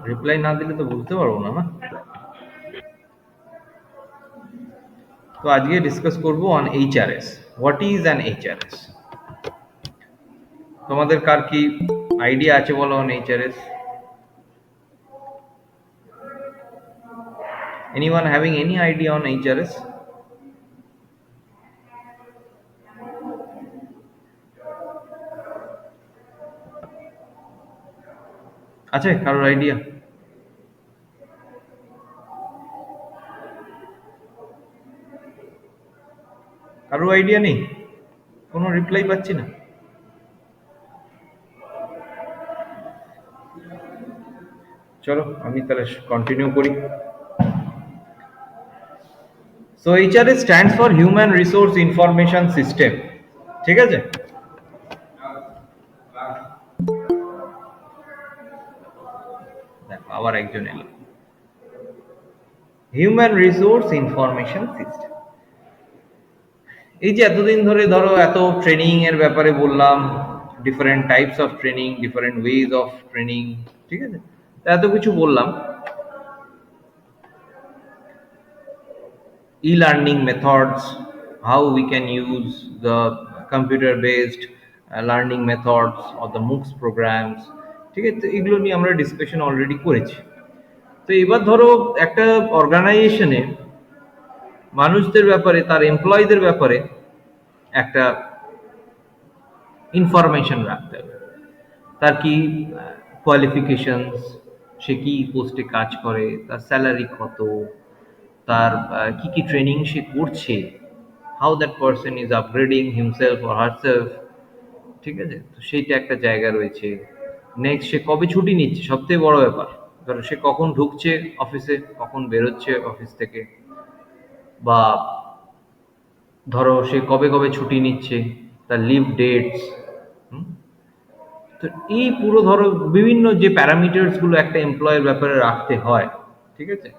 Reply না দিলে তো বুঝতে পারবো না না। তো আজকে ডিসকাস করব on HRS. What is an HRS? তোমাদের কার কি আইডিয়া আছে বলো on HRS? Anyone having any idea on HRS? আছে কারোর আইডিয়া? কারোর আইডিয়া নেই? কোনো রিপ্লাই পাচ্ছি না। চলো আমি তাহলে কন্টিনিউ করি। So HRS stands for human resource information system. ঠিক আছে? দেখো আবার একজন এলো। Human resource information system. এই যে এতদিন ধরে ধরো এত ট্রেনিং এর ব্যাপারে বললাম, different types of training, different ways of training, ঠিক আছে? এত কিছু বললাম। E-learning methods, how we can use the computer based learning methods or the MOOCs programs, ঠিক আছে? এগুলো নিয়ে আমরা ডিসকাশন অলরেডি করেছি। তো এবার ধরো একটা অর্গানাইজেশনে মানুষদের ব্যাপারে, তার এমপ্লয়ীদের ব্যাপারে একটা ইনফরমেশন রাখতে হবে। তার কি কোয়ালিফিকেশনস, সে কি পোস্টে কাজ করে, তার স্যালারি কত, তার কি কি ট্রেনিং সে করছে, how that person is upgrading himself or herself, ঠিক আছে? তো সেইটা একটা জায়গা রয়েছে। নেক্সট, সে কবে ছুটি নিচ্ছে, সবথেকে বড় ব্যাপার। ধরো সে কখন ঢুকছে অফিসে, কখন বেরোচ্ছে অফিস থেকে, বা ধরো সে কবে কবে ছুটি নিচ্ছে, তার লিভ ডেটস। তো এই পুরো ধরো বিভিন্ন যে প্যারামিটার্স গুলো একটা এমপ্লয়ের ব্যাপারে রাখতে হয়, ঠিক আছে?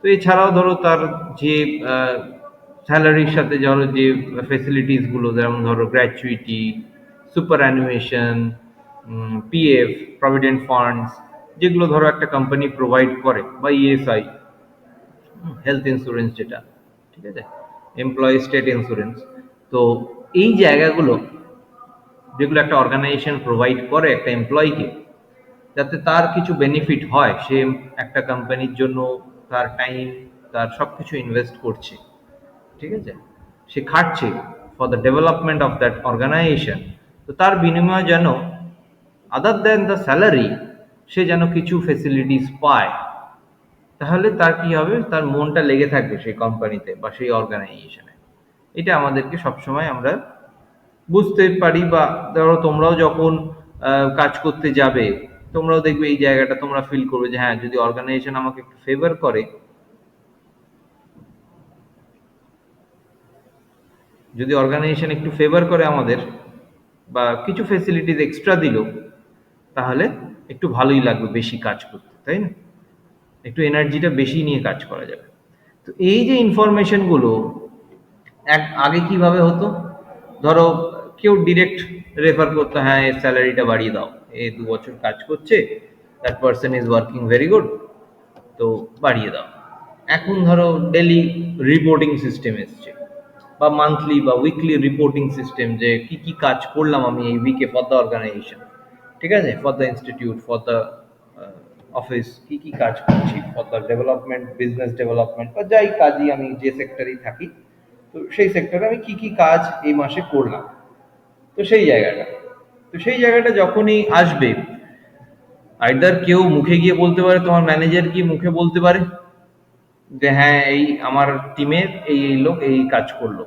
তো এছাড়াও ধরো তার যে স্যালারির সাথে ধরো যে ফেসিলিটিস গুলো, যেমন ধরো gratuity, superannuation, PF, provident funds, যেগুলো ধরো একটা কোম্পানি প্রোভাইড করে, বা ইএসআই, হেলথ ইন্স্যুরেন্স যেটা, ঠিক আছে? Employee state insurance. তো এই জায়গাগুলো যেগুলো একটা অর্গানাইজেশন প্রোভাইড করে একটা এমপ্লয়িকে, যাতে তার কিছু বেনিফিট হয়, সে একটা কোম্পানির জন্য তার টাইম, তার সব কিছু ইনভেস্ট করছে, ঠিক আছে? সে খাটছে for the development of that organization. তো তার বিনিময়ে যেন আদার দেন দ্য স্যালারি, সে যেন কিছু ফেসিলিটিস পায়। তাহলে তার কি হবে, তার মনটা লেগে থাকবে সেই কোম্পানিতে বা সেই অর্গানাইজেশনে। এটা আমাদেরকে সবসময় আমরা বুঝতে পারি। বা ধরো তোমরাও যখন কাজ করতে যাবে, তোমরাও দেখবে এই জায়গাটা তোমরা ফিল করবে যে হ্যাঁ, যদি অর্গানাইজেশন আমাকে একটু ফেভার করে, যদি অর্গানাইজেশন একটু ফেভার করে আমাদের, বা কিছু ফেসিলিটিস এক্সট্রা দিল, তাহলে একটু ভালোই লাগবে বেশি কাজ করতে, তাই না? একটু এনার্জিটা বেশি নিয়ে কাজ করা যাবে। তো এই যে ইনফরমেশনগুলো আগে কিভাবে হতো, ধরো কেউ ডিরেক্ট রেফার করতো, হ্যাঁ এর স্যালারিটা বাড়িয়ে দাও, এ 2 বছর কাজ করছে, that person is working very good, তো বাড়িয়ে দাও। এখন ধরো ডেলি রিপোর্টিং সিস্টেম এসছে, বা মান্থলি বা উইকলি রিপোর্টিং সিস্টেম, যে কি কি কাজ করলাম আমি এই উইকে ফর দ্য অর্গানাইজেশন, ঠিক আছে, for the institute, for the office, কি কি কাজ করছি for the development, business development, বা যাই কাজই আমি যে সেক্টরেই থাকি, তো সেই সেক্টরে আমি কি কি কাজ এই মাসে করলাম। তো সেই জায়গাটা যখনই আসবে, আইদার কেউ মুখে গিয়ে বলতে পারে, তোমার ম্যানেজার গিয়ে মুখে বলতে পারে যে হ্যাঁ এই আমার টিমের এই এই লোক এই কাজ করলো।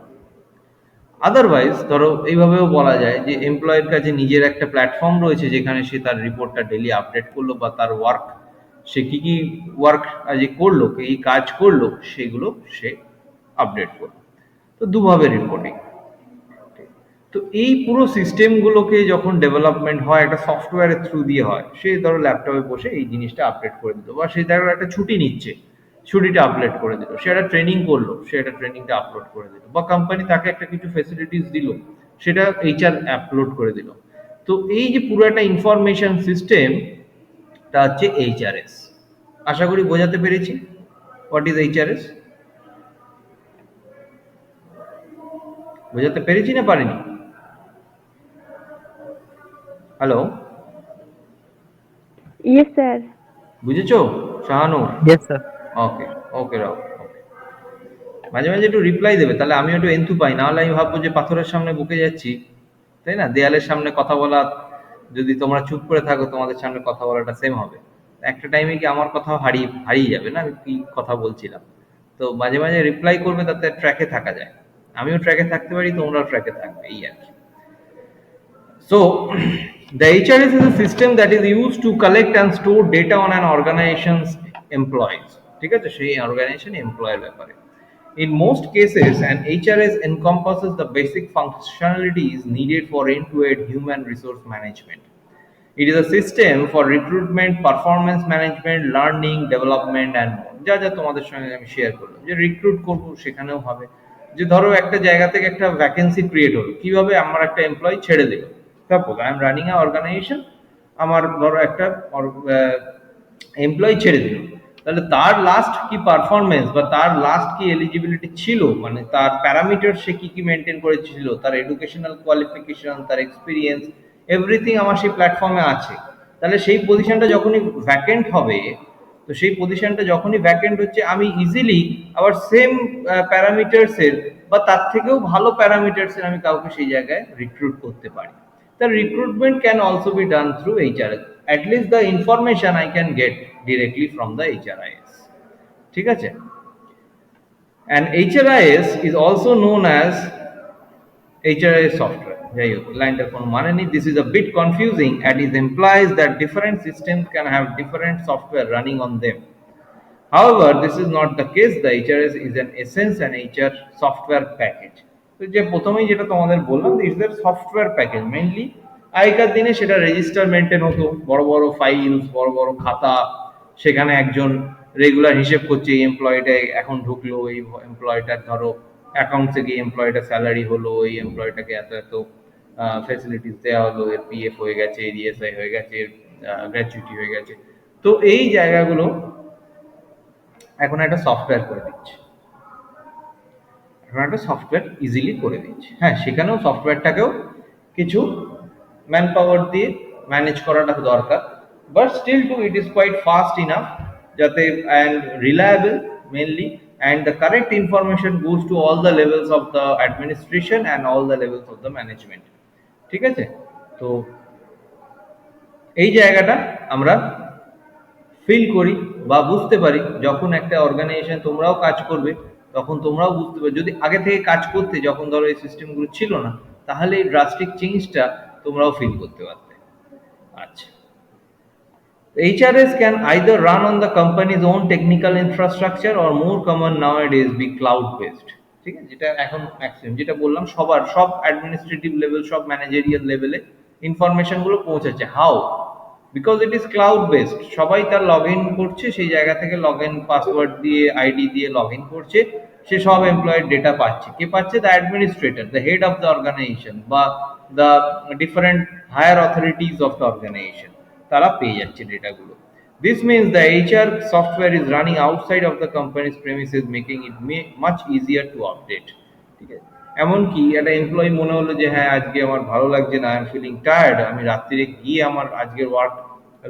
আদারওয়াইজ ধরো এইভাবেও বলা যায় যে এমপ্লয়ের কাছে নিজের একটা প্ল্যাটফর্ম রয়েছে, যেখানে সে তার রিপোর্টটা ডেলি আপডেট করলো, বা তার ওয়ার্ক, সে কি কি ওয়ার্ক আজ করলো, এই কাজ করলো, সেগুলো সে আপডেট করলো। তো দুভাবে রিপোর্টিং। তো এই পুরো সিস্টেমগুলোকে যখন ডেভেলপমেন্ট হয় একটা সফটওয়্যারের থ্রু দিয়ে হয়, সে ধরো ল্যাপটপে বসে এই জিনিসটা আপডেট করে দিল, বা সে ধরো একটা ছুটি নিচ্ছে, ছুটিটা আপলোড করে দিল, সে একটা ট্রেনিং করলো, সে একটা ট্রেনিংটা আপলোড করে দিল, বা কোম্পানি তাকে একটা কিছু ফেসিলিটিস দিল, সেটা এইচআর আপলোড করে দিল। তো এই যে পুরো একটা ইনফরমেশন সিস্টেমটা হচ্ছে এইচআরএস। আশা করি বোঝাতে পেরেছি হোয়াট ইজ এইচআরএস। বোঝাতে পেরেছি না পারিনি? Hello, Yes, sir. বুঝেছো শাহানুর? Yes, sir. ওকে, ওকে রাও, ওকে। মাঝে মাঝে একটু রিপ্লাই দেবে, তাহলে আমি একটু এন্থু পাই, নাহলে আমি ভাববো যে পাথরের সামনে বকে যাচ্ছি, তাই না? দেয়ালের সামনে কথা বলা, যদি তোমরা চুপ করে থাকো তোমাদের সামনে কথা বলাটা সেম হবে। একটা টাইমে কি আমার কথাও হারিয়ে হারিয়ে যাবে না, আমি কি কথা বলছিলাম। তো মাঝে মাঝে রিপ্লাই করবে, তাতে ট্র্যাকে থাকা যায়। আমিও ট্র্যাকে থাকতে পারি, তোমরাও ট্র্যাকে থাকবে, এই আর কি। So, the HRS is a system that is used to collect and store data on an organization's employees. ঠিক আছে, সেই অর্গানাইজেশন এমপ্লয়ের ব্যাপারে। In most cases, an HRS encompasses the basic functionalities needed for end-to-end human resource management. It is a system for recruitment, performance management, learning, development and more. যা যা তোমাদের সঙ্গে আমি share করলাম, যে রিক্রুট করবো সেখানেও হবে। যে ধরো একটা জায়গা থেকে একটা ভ্যাকেন্সি ক্রিয়েট হলো, কিভাবে আমার একটা এমপ্লয়ি ছেড়ে দিল, suppose I am running a organization, আমার ধরো একটা এমপ্লয়ি ছেড়ে দিল, তাহলে তার লাস্ট কি পারফরমেন্স বা তার লাস্ট কি এলিজিবিলিটি ছিল, মানে তার প্যারামিটার সে কি কি মেনটেন করেছিল, তার এডুকেশনাল কোয়ালিফিকেশন, তার এক্সপিরিয়েন্স, এভরিথিং আমার সেই প্ল্যাটফর্মে আছে। তাহলে সেই পজিশনটা যখনই ভ্যাকেন্ট হবে, তো সেই পজিশনটা যখনই ভ্যাকেন্ট হচ্ছে, আমি ইজিলি আবার সেম প্যারামিটার্সের বা তার থেকেও ভালো প্যারামিটার্সের আমি কাউকে সেই জায়গায় রিক্রুট করতে পারি। The recruitment can also be done through HRS. At least the information I can get directly from the HRIS. ঠিক আছে? And HRIS is also known as HRIS software. যাই হোক, লাইনটার কোনো মানে নেই। This is a bit confusing and it implies that different systems can have different software running on them. However, this is not the case. The HRS is an essence and HR software package. তো যে প্রথমেই যেটা তোমাদের বললাম, it's এর software package mainly. আগেকার দিনে সেটা রেজিস্টার মেনটেন হতো, বড় বড় ফাইলস, বড় বড় খাতা, সেখানে একজন রেগুলার হিসেব করছে এই এমপ্লয়িটা এখন ঢুকলো, এই এমপ্লয়িটার ধরো অ্যাকাউন্টসে গিয়ে এমপ্লয়িটার স্যালারি হলো, এই এমপ্লয়িটাকে এত এত ফ্যাসিলিটিস দেওয়া হলো, এর পিএফ হয়ে গেছে, এর ইএসআই হয়ে গেছে, এর গ্র্যাচুইটি হয়ে গেছে। তো এই জায়গাগুলো এখন একটা সফটওয়্যার করে দিচ্ছে, এখন একটা সফটওয়্যার ইজিলি করে দিচ্ছে। হ্যাঁ, সেখানেও সফটওয়্যারটাকেও কিছু ম্যান পাওয়ার দিয়ে ম্যানেজ করাটা দরকার, but still to it is quite fast enough, যাতে and reliable mainly, and the correct information goes to all the levels of the administration and all the levels of the management. ঠিক আছে, তো এই জায়গাটা আমরা feel করি বা বুঝতে পারি যখন একটা অর্গানাইজেশন তোমরাও কাজ করবে, তখন তোমরাও বুঝতে পারবে। যদি আগে থেকে কাজ করতে, যখন ধরো এই সিস্টেমগুলো ছিল না, তাহলে এই ড্রাস্টিক চেঞ্জটা তোমরাও ফিল করতে পারতে। আচ্ছা, HRS can either run on the company's own technical infrastructure or more common nowadays be cloud based. ঠিক আছে, যেটা এখন ম্যাক্সিমাম যেটা বললাম, সবার সব অ্যাডমিনিস্ট্রেটিভ লেভেল, সব ম্যানেজেরিয়াল লেভেলে ইনফরমেশনগুলো পৌঁছাচ্ছে। How? Because it is cloud based. সবাই তার লগ ইন করছে, সেই জায়গা থেকে লগ ইন পাসওয়ার্ড দিয়ে, আইডি দিয়ে লগ ইন করছে, সে সব এমপ্লয়ের ডেটা পাচ্ছে। কে পাচ্ছে? The administrator, the head of the organization বা the different higher authorities of the organization, তারা পেয়ে যাচ্ছে ডেটাগুলো। This means the HR software is running outside of the company's premises, making it much easier to update. ঠিক আছে, এমনকি একটা employee মনে হলো যে হ্যাঁ আজকে আমার ভালো লাগছে না, আই এম ফিলিং টায়ার্ড, আমি রাত্রিরে গিয়ে আমার আজকের ওয়ার্ক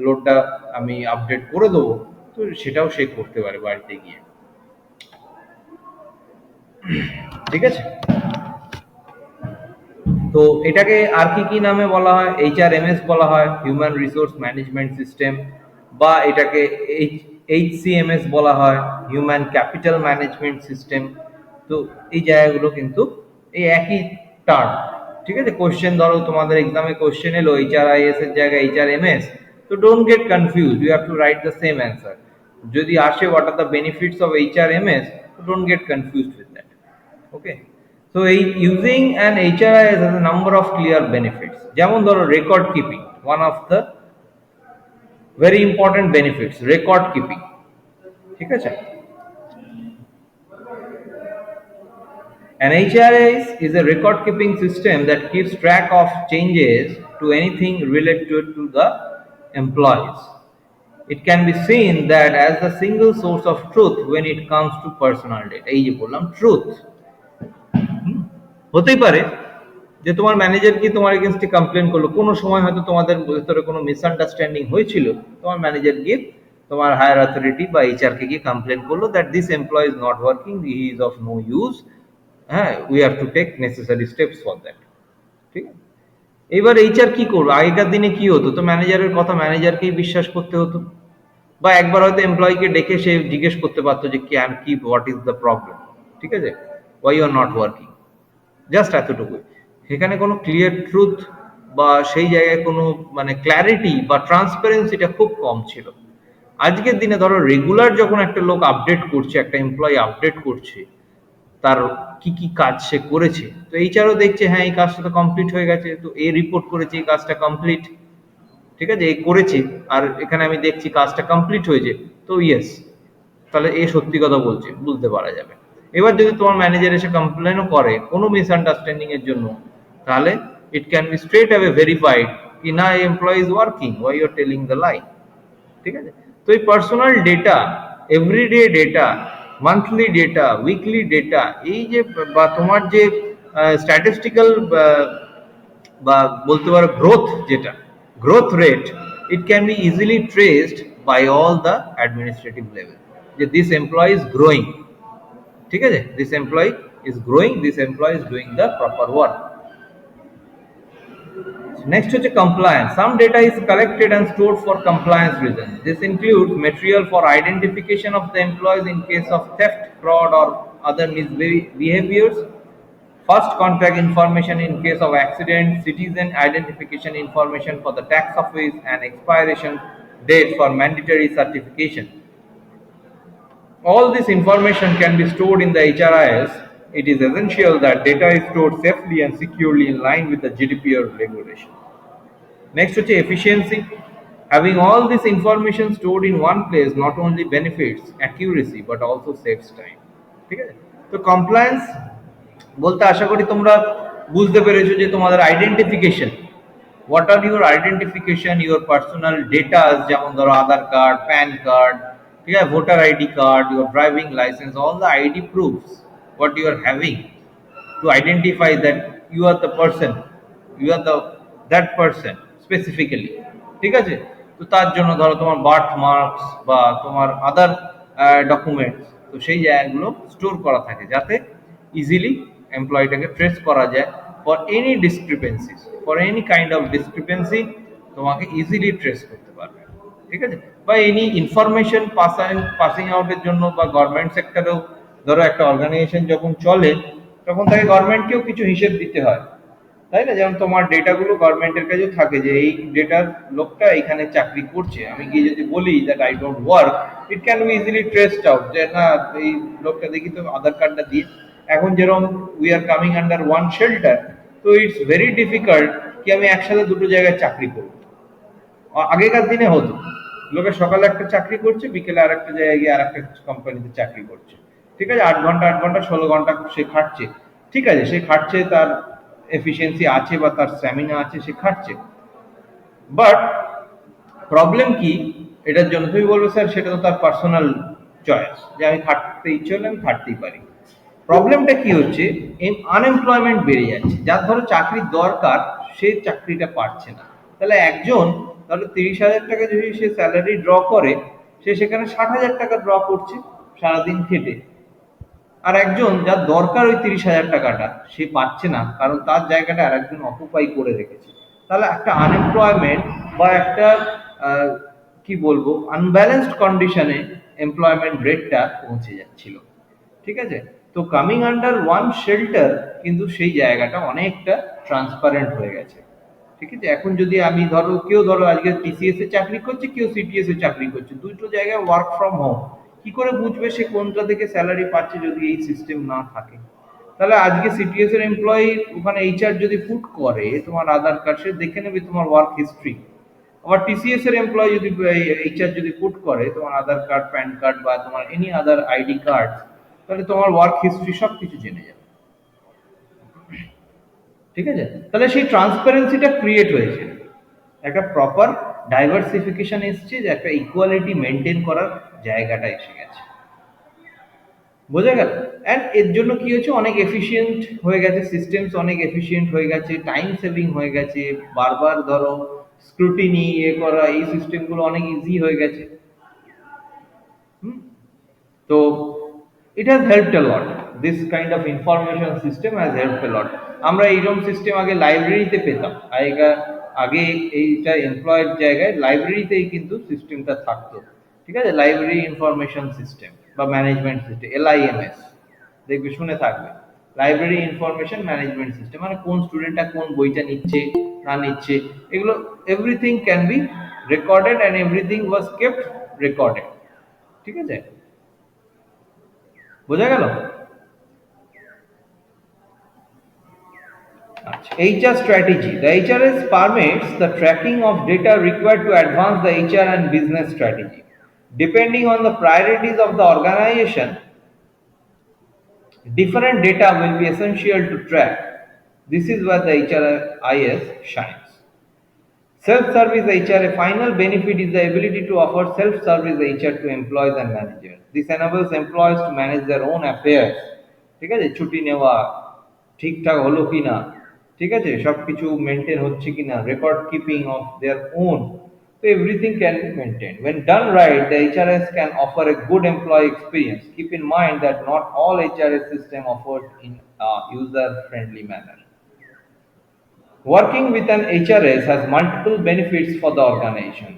লোডটা আমি আপডেট করে দেবো, তো সেটাও সে করতে পারে বাড়িতে গিয়ে। ঠিক আছে, তো এটাকে আর কি কি নামে বলা হয়? HRMS বলা হয়, হিউম্যান রিসোর্স ম্যানেজমেন্ট সিস্টেম, বা এটাকে HCMS বলা হয়, হিউম্যান ক্যাপিটাল ম্যানেজমেন্ট সিস্টেম। তো এই জায়গাগুলো কিন্তু এই একই টার্ম। ঠিক আছে, কোশ্চেন ধরো তোমাদের এক্সামে কোশ্চেন এলো HRIS এর জায়গায় HRMS, তো don't get confuse, you have to write the same answer. যদি আসে what are the benefits of HRMS, don't get confused with that. Okay, so using an HRIS has a number of clear benefits. যেমন ধরো record keeping, one of the very important benefits, record keeping. ঠিক আছে, an HRIS is a record keeping system that keeps track of changes to anything related to the employees. It can be seen that as the single source of truth when it comes to personal data. এই যে বললাম truth, হতেই পারে যে তোমার manager কি তোমার এগেনস্টে কমপ্লেন করলো, কোনো সময় হয়তো তোমাদের ভেতরে কোনো মিসআন্ডারস্ট্যান্ডিং হয়েছিল, তোমার ম্যানেজার গিয়ে তোমার হায়ার অথরিটি বা এইচআর কে গিয়ে কমপ্লেন করলো that this employee is not working, he is of no use, হ্যাঁ, we have to take necessary steps for that. ঠিক আছে, এবার এইচআর কি করবো? আগেকার দিনে কি হতো, তো ম্যানেজারের কথা ম্যানেজারকেই বিশ্বাস করতে হতো, বা একবার হয়তো এমপ্লয়িকে ডেকে সে জিজ্ঞেস করতে পারতো যে ক্যান কি, হোয়াট ইজ দ্য প্রবলেম, ঠিক আছে, why you are not working, just এতটুকুই। সেখানে কোনো ক্লিয়ার ট্রুথ বা সেই জায়গায় কোনো মানে ক্ল্যারিটি বা ট্রান্সপারেন্সিটা খুব কম ছিল। আজকের দিনে ধরো রেগুলার যখন একটা লোক আপডেট করছে, একটা এমপ্লয়ি আপডেট করছে তার কি কি কাজ সে করেছে, তো এইচআরও দেখছে হ্যাঁ এই কাজটা তো কমপ্লিট হয়ে গেছে, তো এ রিপোর্ট করেছে এই কাজটা কমপ্লিট, ঠিক আছে, এই করেছে, আর এখানে আমি দেখছি কাজটা কমপ্লিট হয়েছে, তো ইয়েস, তাহলে এ সত্যি কথা বলছে, বুঝতে পারা যাবে। এবার যদি তোমার ম্যানেজার এসে কমপ্লেনও করে কোনো মিসআন্ডারস্ট্যান্ডিং এর জন্য, তাহলে it can be straight away verified কি না employee is working, why you are telling the lie. ঠিক আছে, তো এই personal data, everyday data, monthly data, weekly data, এই যে বা তোমার যে স্ট্যাটিস্টিক্যাল বা বলতে পারো গ্রোথ, যেটা growth rate, it can be easily traced by all the administrative level, যে দিস এমপ্লয় ইজ গ্রোয়িং, ঠিক আছে, this employee is growing, this employee is doing the proper work. Next হচ্ছে compliance. Some data is collected and stored for compliance reasons. This includes material for identification of the employees in case of theft, fraud, or other misbehaviors. First contact information in case of accident, citizen identification information for the tax office, and expiration date for mandatory certification. All this information can be stored in the HRIS. It is essential that data is stored safely and securely in line with the GDPR regulation. Next হচ্ছে efficiency. Having all this information stored in one place not only benefits accuracy but also saves time. ঠিক আছে, তো compliance বলতে আশা করি তোমরা বুঝতে পেরেছো যে তোমাদের identification, what are your identification, your personal data, যেমন ধরো আধার কার্ড, প্যান কার্ড, ঠিক আছে, voter ID card, your driving licence, all the ID proofs what you are having to identify that you are the person, you are the that person specifically, ঠিক আছে, তো তার জন্য ধরো তোমার বার্থ মার্কস বা তোমার আদার ডকুমেন্টস, তো সেই জায়গাগুলো স্টোর করা থাকে যাতে ইজিলি এমপ্লয়িটাকে ট্রেস করা যায় for any discrepancies, for any kind of discrepancy তোমাকে ইজিলি ট্রেস করতে পারবে, ঠিক আছে, বা এনি ইনফরমেশন পাসিং আউটের জন্য, বা গভর্নমেন্ট সেক্টরেও ধরো একটা অর্গানাইজেশন যখন চলে তখন তাকে গভর্নমেন্টকেও কিছু হিসেব দিতে হয়, তাই না, যেমন তোমার ডেটাগুলো গভর্নমেন্টের কাছে থাকে যে এই ডেটার লোকটা এখানে চাকরি করছে, আমি গিয়ে যদি বলি that I don't work, it can be easily traced out যে না এই লোকটা দেখি তো আধার কার্ডটা দিয়ে। এখন যেরকম we are coming under one shelter, তো ইটস ভেরি ডিফিকাল্ট কি আমি একসাথে দুটো জায়গায় চাকরি করব। আগেকার দিনে হতো লোকে সকালে একটা চাকরি করছে, বিকেলে আর একটা জায়গায় গিয়ে আর একটা কোম্পানিতে চাকরি করছে, ঠিক আছে, 8 ঘন্টা 8 ঘন্টা 16 ঘন্টা সে খাটছে, ঠিক আছে, সে খাটছে, তার এফিসিয়েন্সি আছে বা তার স্ট্যামিনা আছে, সে খাটছে, বাট প্রবলেম কি এটার জন্য, তুমি বলবে স্যার সেটা তো তার পার্সোনাল চয়েস, যে আমি খাটতে ইচ্ছে হলে আমি খাটতেই পারি। প্রবলেমটা কি হচ্ছে, আনএমপ্লয়মেন্ট বেড়ে যাচ্ছে, যার ধরো চাকরির দরকার সে চাকরিটা পাচ্ছে না, তাহলে একজন ধরো 30,000 টাকা যদি সে স্যালারি ড্র করে, সে সেখানে 60,000 টাকা ড্র করছে সারাদিন খেটে, আর একজন যার দরকার ওই 30,000 টাকাটা সে পাচ্ছে না, কারণ তার জায়গাটা আর একজন অকুপাই করে রেখেছে, তাহলে একটা আনএমপ্লয়মেন্ট বা একটা কি বলবো আনব্যালেন্সড কন্ডিশনে এমপ্লয়মেন্ট রেটটা পৌঁছে যাচ্ছিল, ঠিক আছে, তো কামিং আন্ডার ওয়ান শেল্টার কিন্তু সেই জায়গাটা অনেকটা ট্রান্সপারেন্ট হয়ে গেছে, ঠিক আছে। এখন যদি আমি ধরো কেউ ধরো আজকে টিসিএস এ চাকরি করছে, কেউ সিটিএস এ চাকরি করছে, দুটো জায়গায় ওয়ার্ক ফ্রম হোম, কি করে বুঝবে সে কোনটা থেকে স্যালারি পাচ্ছে যদি এই সিস্টেম না থাকে? তাহলে আজকে সিটিএস এর এমপ্লয়ি ওখানে এইচআর যদি পুট করে তোমার আধার কার্ড, সে দেখে নেবে তোমার ওয়ার্ক হিস্ট্রি, আবার টিসিএস এর এমপ্লয়ি যদি এইচআর যদি পুট করে তোমার আধার কার্ড, প্যান কার্ড বা তোমার এনি আদার আইডি কার্ড, তাহলে তোমার ওয়ার্ক হিস্ট্রি সব কিছু জেনে যাবে, ঠিক আছে, তাহলে সেই ট্রান্সপারেন্সিটা ক্রিয়েট হয়েছে, একটা প্রপার ডাইভার্সিফিকেশন এসছে, যে একটা ইকুয়ালিটি মেনটেন করার জায়গাটা এসে গেছে। বোঝা গেল? অ্যান্ড এর জন্য কি হয়েছে, অনেক এফিশিয়েন্ট হয়ে গেছে সিস্টেমস, অনেক এফিশিয়েন্ট হয়ে গেছে, টাইম সেভিং হয়ে গেছে, বারবার ধরো স্ক্রুটিনি করা, এই সিস্টেমগুলো অনেক ইজি হয়ে গেছে। হুম? তো it has helped a lot. This kind of information system has helped a lot. আমরা এইরকম সিস্টেম আগে লাইব্রেরিতে পেতাম, আগে এইটা এমপ্লয়েড জায়গায় লাইব্রেরিতেই কিন্তু সিস্টেমটা থাকতো। ঠিক আছে, লাইব্রেরি ইনফরমেশন সিস্টেম বা ম্যানেজমেন্ট সিস্টেম, LIMS, দেখবে শুনে থাকবে, লাইব্রেরি ইনফরমেশন ম্যানেজমেন্ট সিস্টেম, মানে কোন স্টুডেন্টটা কোন বইটা নিচ্ছে না নিচ্ছে, এগুলো everything can be recorded and everything was kept recorded. ঠিক আছে, বোঝা গেল? HR strategy. The HRS permits the tracking of data required to advance the HR and business strategy. Depending on the priorities of the organization, different data will be essential to track. This is where the HRIS shines. Self-service HR, a final benefit is the ability to offer self-service HR to employees and managers. This enables employees to manage their own affairs. ঠিক আছে, ছুটি নেওয়া ঠিকঠাক হলো কিনা, ঠিক আছে, সবকিছু মেনটেন হচ্ছে কিনা, record keeping of their own, so everything can be maintained. When done right, the HRS can offer a good employee experience. Keep in mind that not all HRS system offers in a user-friendly manner. Working with an HRS has multiple benefits for the organization,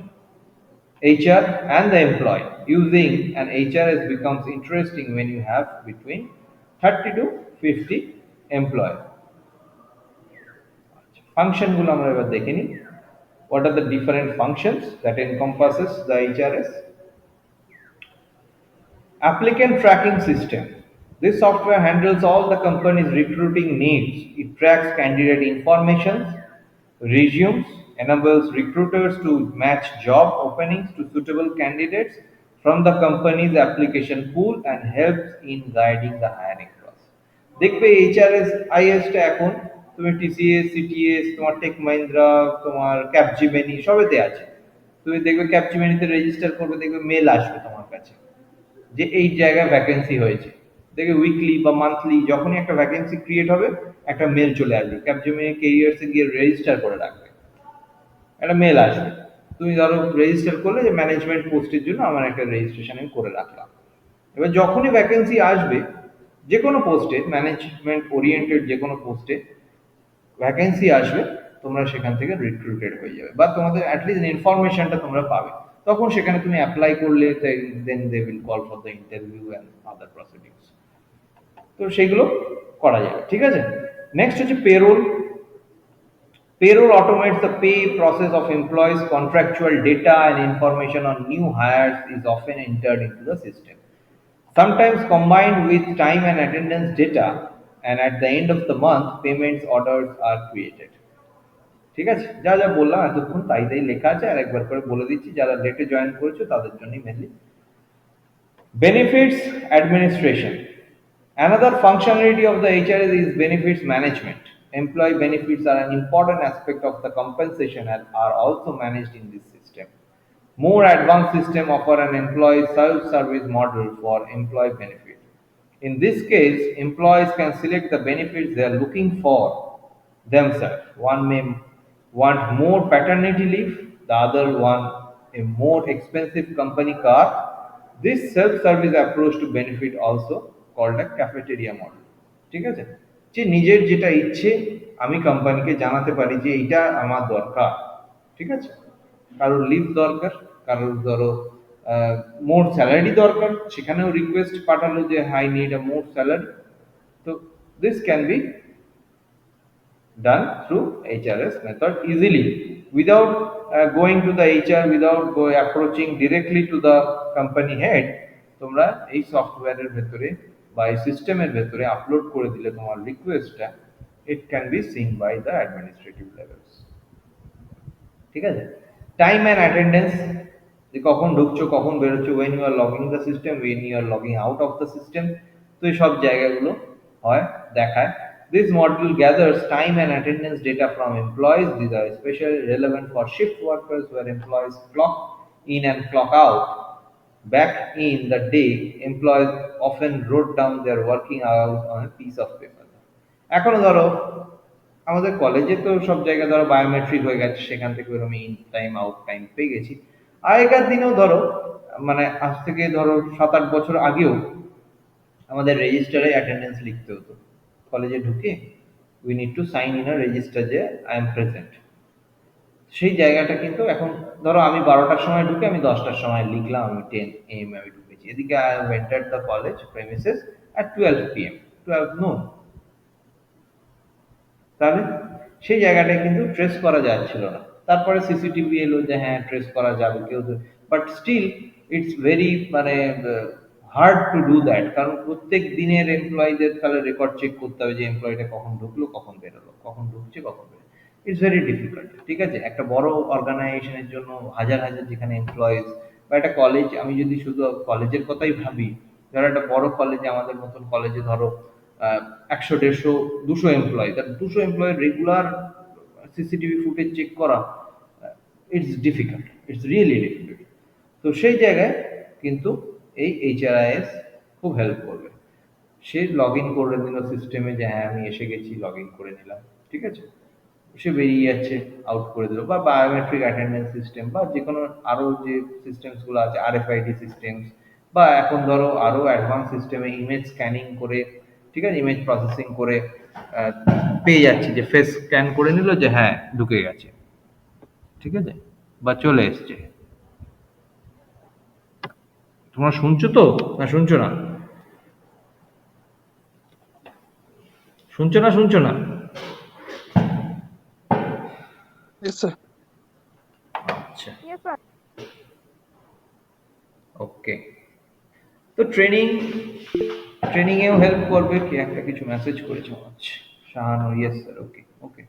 HR, and the employee. Using an HRS becomes interesting when you have between 30 to 50 employees. ফাংশনগুলো আমরা এবার দেখে নিই। What are the different functions that encompasses the HRS? Applicant tracking system. This software handles all the company's recruiting needs. It tracks candidate information, resumes, enables recruiters to match job openings to suitable candidates from the company's application pool, and helps in guiding the hiring process. দেখবে HRIS টা এখন তুমি TCS, CTS, তোমার take Mahindra, তোমার ক্যাপজিমিনি সবেতে আছে। তুমি দেখবে ক্যাপজিমিনিতে register করবে, দেখবে মেল আসবে তোমার কাছে যে এই জায়গায় ভ্যাকেন্সি হয়েছে। দেখবে উইকলি বা মান্থলি যখনই একটা ভ্যাকেন্সি ক্রিয়েট হবে, একটা মেল চলে আসবে, ক্যাপজেমিনি কেরিয়ার্সে গিয়ে রেজিস্টার করে রাখবে, একটা মেল আসবে। তুমি ধরো রেজিস্টার করলে যে ম্যানেজমেন্ট পোস্টের জন্য আমার একটা রেজিস্ট্রেশন আমি করে রাখলাম। এবার যখনই ভ্যাকেন্সি আসবে, যে কোনো পোস্টে, ম্যানেজমেন্ট ওরিয়েন্টেড যে কোনো পোস্টে ভ্যাকেন্সি আসবে, তোমরা সেখান থেকে রিক্রুটেড হয়ে যাবে, বা তোমাদের অ্যাটলিস্ট ইনফরমেশনটা তোমরা পাবে। তখন সেখানে তুমি অ্যাপ্লাই করলে then they will call for the interview and other proceedings. তো সেগুলো করা যাবে। ঠিক আছে, নেক্সট হচ্ছে payroll. Payroll automates the pay process of employees. Contractual data and information on new hires is often entered into the system, sometimes combined with time and attendance data, and at the end of the month, payments orders are created. ঠিক আছে, যা যা বললাম এতক্ষণ তাই তাই লেখা আছে, আর একবার করে বলে দিচ্ছি, যারা লেটে জয়েন করেছো তাদের জন্যই mainly. Benefits administration. Another functionality of the HRS is benefits management. Employee benefits are an important aspect of the compensation and are also managed in this system. More advanced systems offer an employee self-service model for employee benefit. In this case, employees can select the benefits they are looking for themselves. One may want more paternity leave, the other one a more expensive company car. This self-service approach to benefit also called a cafeteria model. ঠিক আছে, যে নিজের যেটা ইচ্ছে আমি কোম্পানিকে জানাতে পারি যে এইটা আমার দরকার। ঠিক আছে, কারোর লিভ দরকার, কারোর ধরো মোর স্যালারি দরকার, সেখানেও রিকোয়েস্ট পাঠালো যে I need a more salary. তো this can be done through HRS method easily without going to the HR, without approaching directly to the company head. তোমরা এই সফটওয়্যারের ভেতরে বা এই সিস্টেমের ভেতরে আপলোড করে দিলে তোমার রিকোয়েস্টটা, it can be seen by the administrative levels. ঠিক আছে, টাইম অ্যান্ড অ্যাটেন্ডেন্স, যে কখন ঢুকছো কখন বেরোচ্ছো, when you are logging the system, when you are logging out of the system, তো এই সব জায়গাগুলো হয় দেখায়। This model gathers time and attendance data from employees. These are especially relevant for shift workers where employees clock in and clock out. Back in the day, employees often wrote down their working hours on a piece of paper. এখনো ধরো আমাদের কলেজে তো সব জায়গায় ধরো biometric হয়ে গেছে, সেখান থেকে আমি ইন টাইম আউট টাইম পেয়ে গেছি। আগেকার দিনেও ধরো মানে আজ থেকে ধরো 7-8 বছর আগেও আমাদের রেজিস্টারে অ্যাটেন্ডেন্স লিখতে হতো। কলেজে ঢুকে we need to sign in a register যে আই এম প্রেজেন্ট। সেই জায়গাটা কিন্তু এখন ধরো আমি 12টার সময় ঢুকে আমি 10টার সময় লিখলাম আমি 10 AM আমি ঢুকেছি। এদিকে I have entered the college premises at 12 PM, 12 noon। তাহলে সেই জায়গাটায় কিন্তু ট্রেস করা যাচ্ছিল না। তারপরে সিসিটিভি এলো যে হ্যাঁ ট্রেস করা যাবে কেউ, বাট স্টিল ইটস ভেরি মানে হার্ড টু ডু দ্যাট, কারণ প্রত্যেক দিনের এমপ্লয়ীদের তাহলে রেকর্ড চেক করতে হবে যে এমপ্লয়িটা কখন ঢুকলো কখন বেরোলো, কখন ঢুকছে কখন বেরোলো। It's very difficult. ঠিক আছে, একটা বড় অর্গানাইজেশনের জন্য হাজার হাজার যেখানে এমপ্লয়িজ, বা একটা কলেজ, আমি যদি শুধু কলেজের কথাই ভাবি, ধরো একটা বড় কলেজে আমাদের মতন কলেজে ধরো 100, 150, 200 এমপ্লয়ি, তার 200 employee regular CCTV footage check করা, it's difficult, it's really difficult. তো সেই জায়গায় কিন্তু এই এইচআরআইএস খুব হেল্প করবে। সে লগ ইন করে দিল সিস্টেমে যে হ্যাঁ আমি এসে গেছি, লগ ইন করে নিলাম, ঠিক আছে, সে বেরিয়ে যাচ্ছে, আউট করে দিল। বা বায়োমেট্রিক অ্যাটেন্ডেন্স সিস্টেম বা যে কোনো আরও যে সিস্টেমসগুলো আছে, আরএফআইডি সিস্টেমস, বা এখন ধরো আরও অ্যাডভান্স সিস্টেমে ইমেজ স্ক্যানিং করে, ঠিক আছে, ইমেজ প্রসেসিং করে আহ, পেয়ে যাচ্ছি যে ফেস স্ক্যান করে নিল যে হ্যাঁ ঢুকে গেছে, ঠিক আছে, বা চলে এসছে। তোমরা শুনছো তো না শুনছো না? শুনছো না শুনছো না? Yes, sir. আচ্ছা, Yes, sir. ওকে। তো ট্রেনিংয়েও হেল্প করবে। কি একটা কিছু মেসেজ করেছে মনে হচ্ছে শাহানুর, ইয়েস স্যার, ওকে ওকে।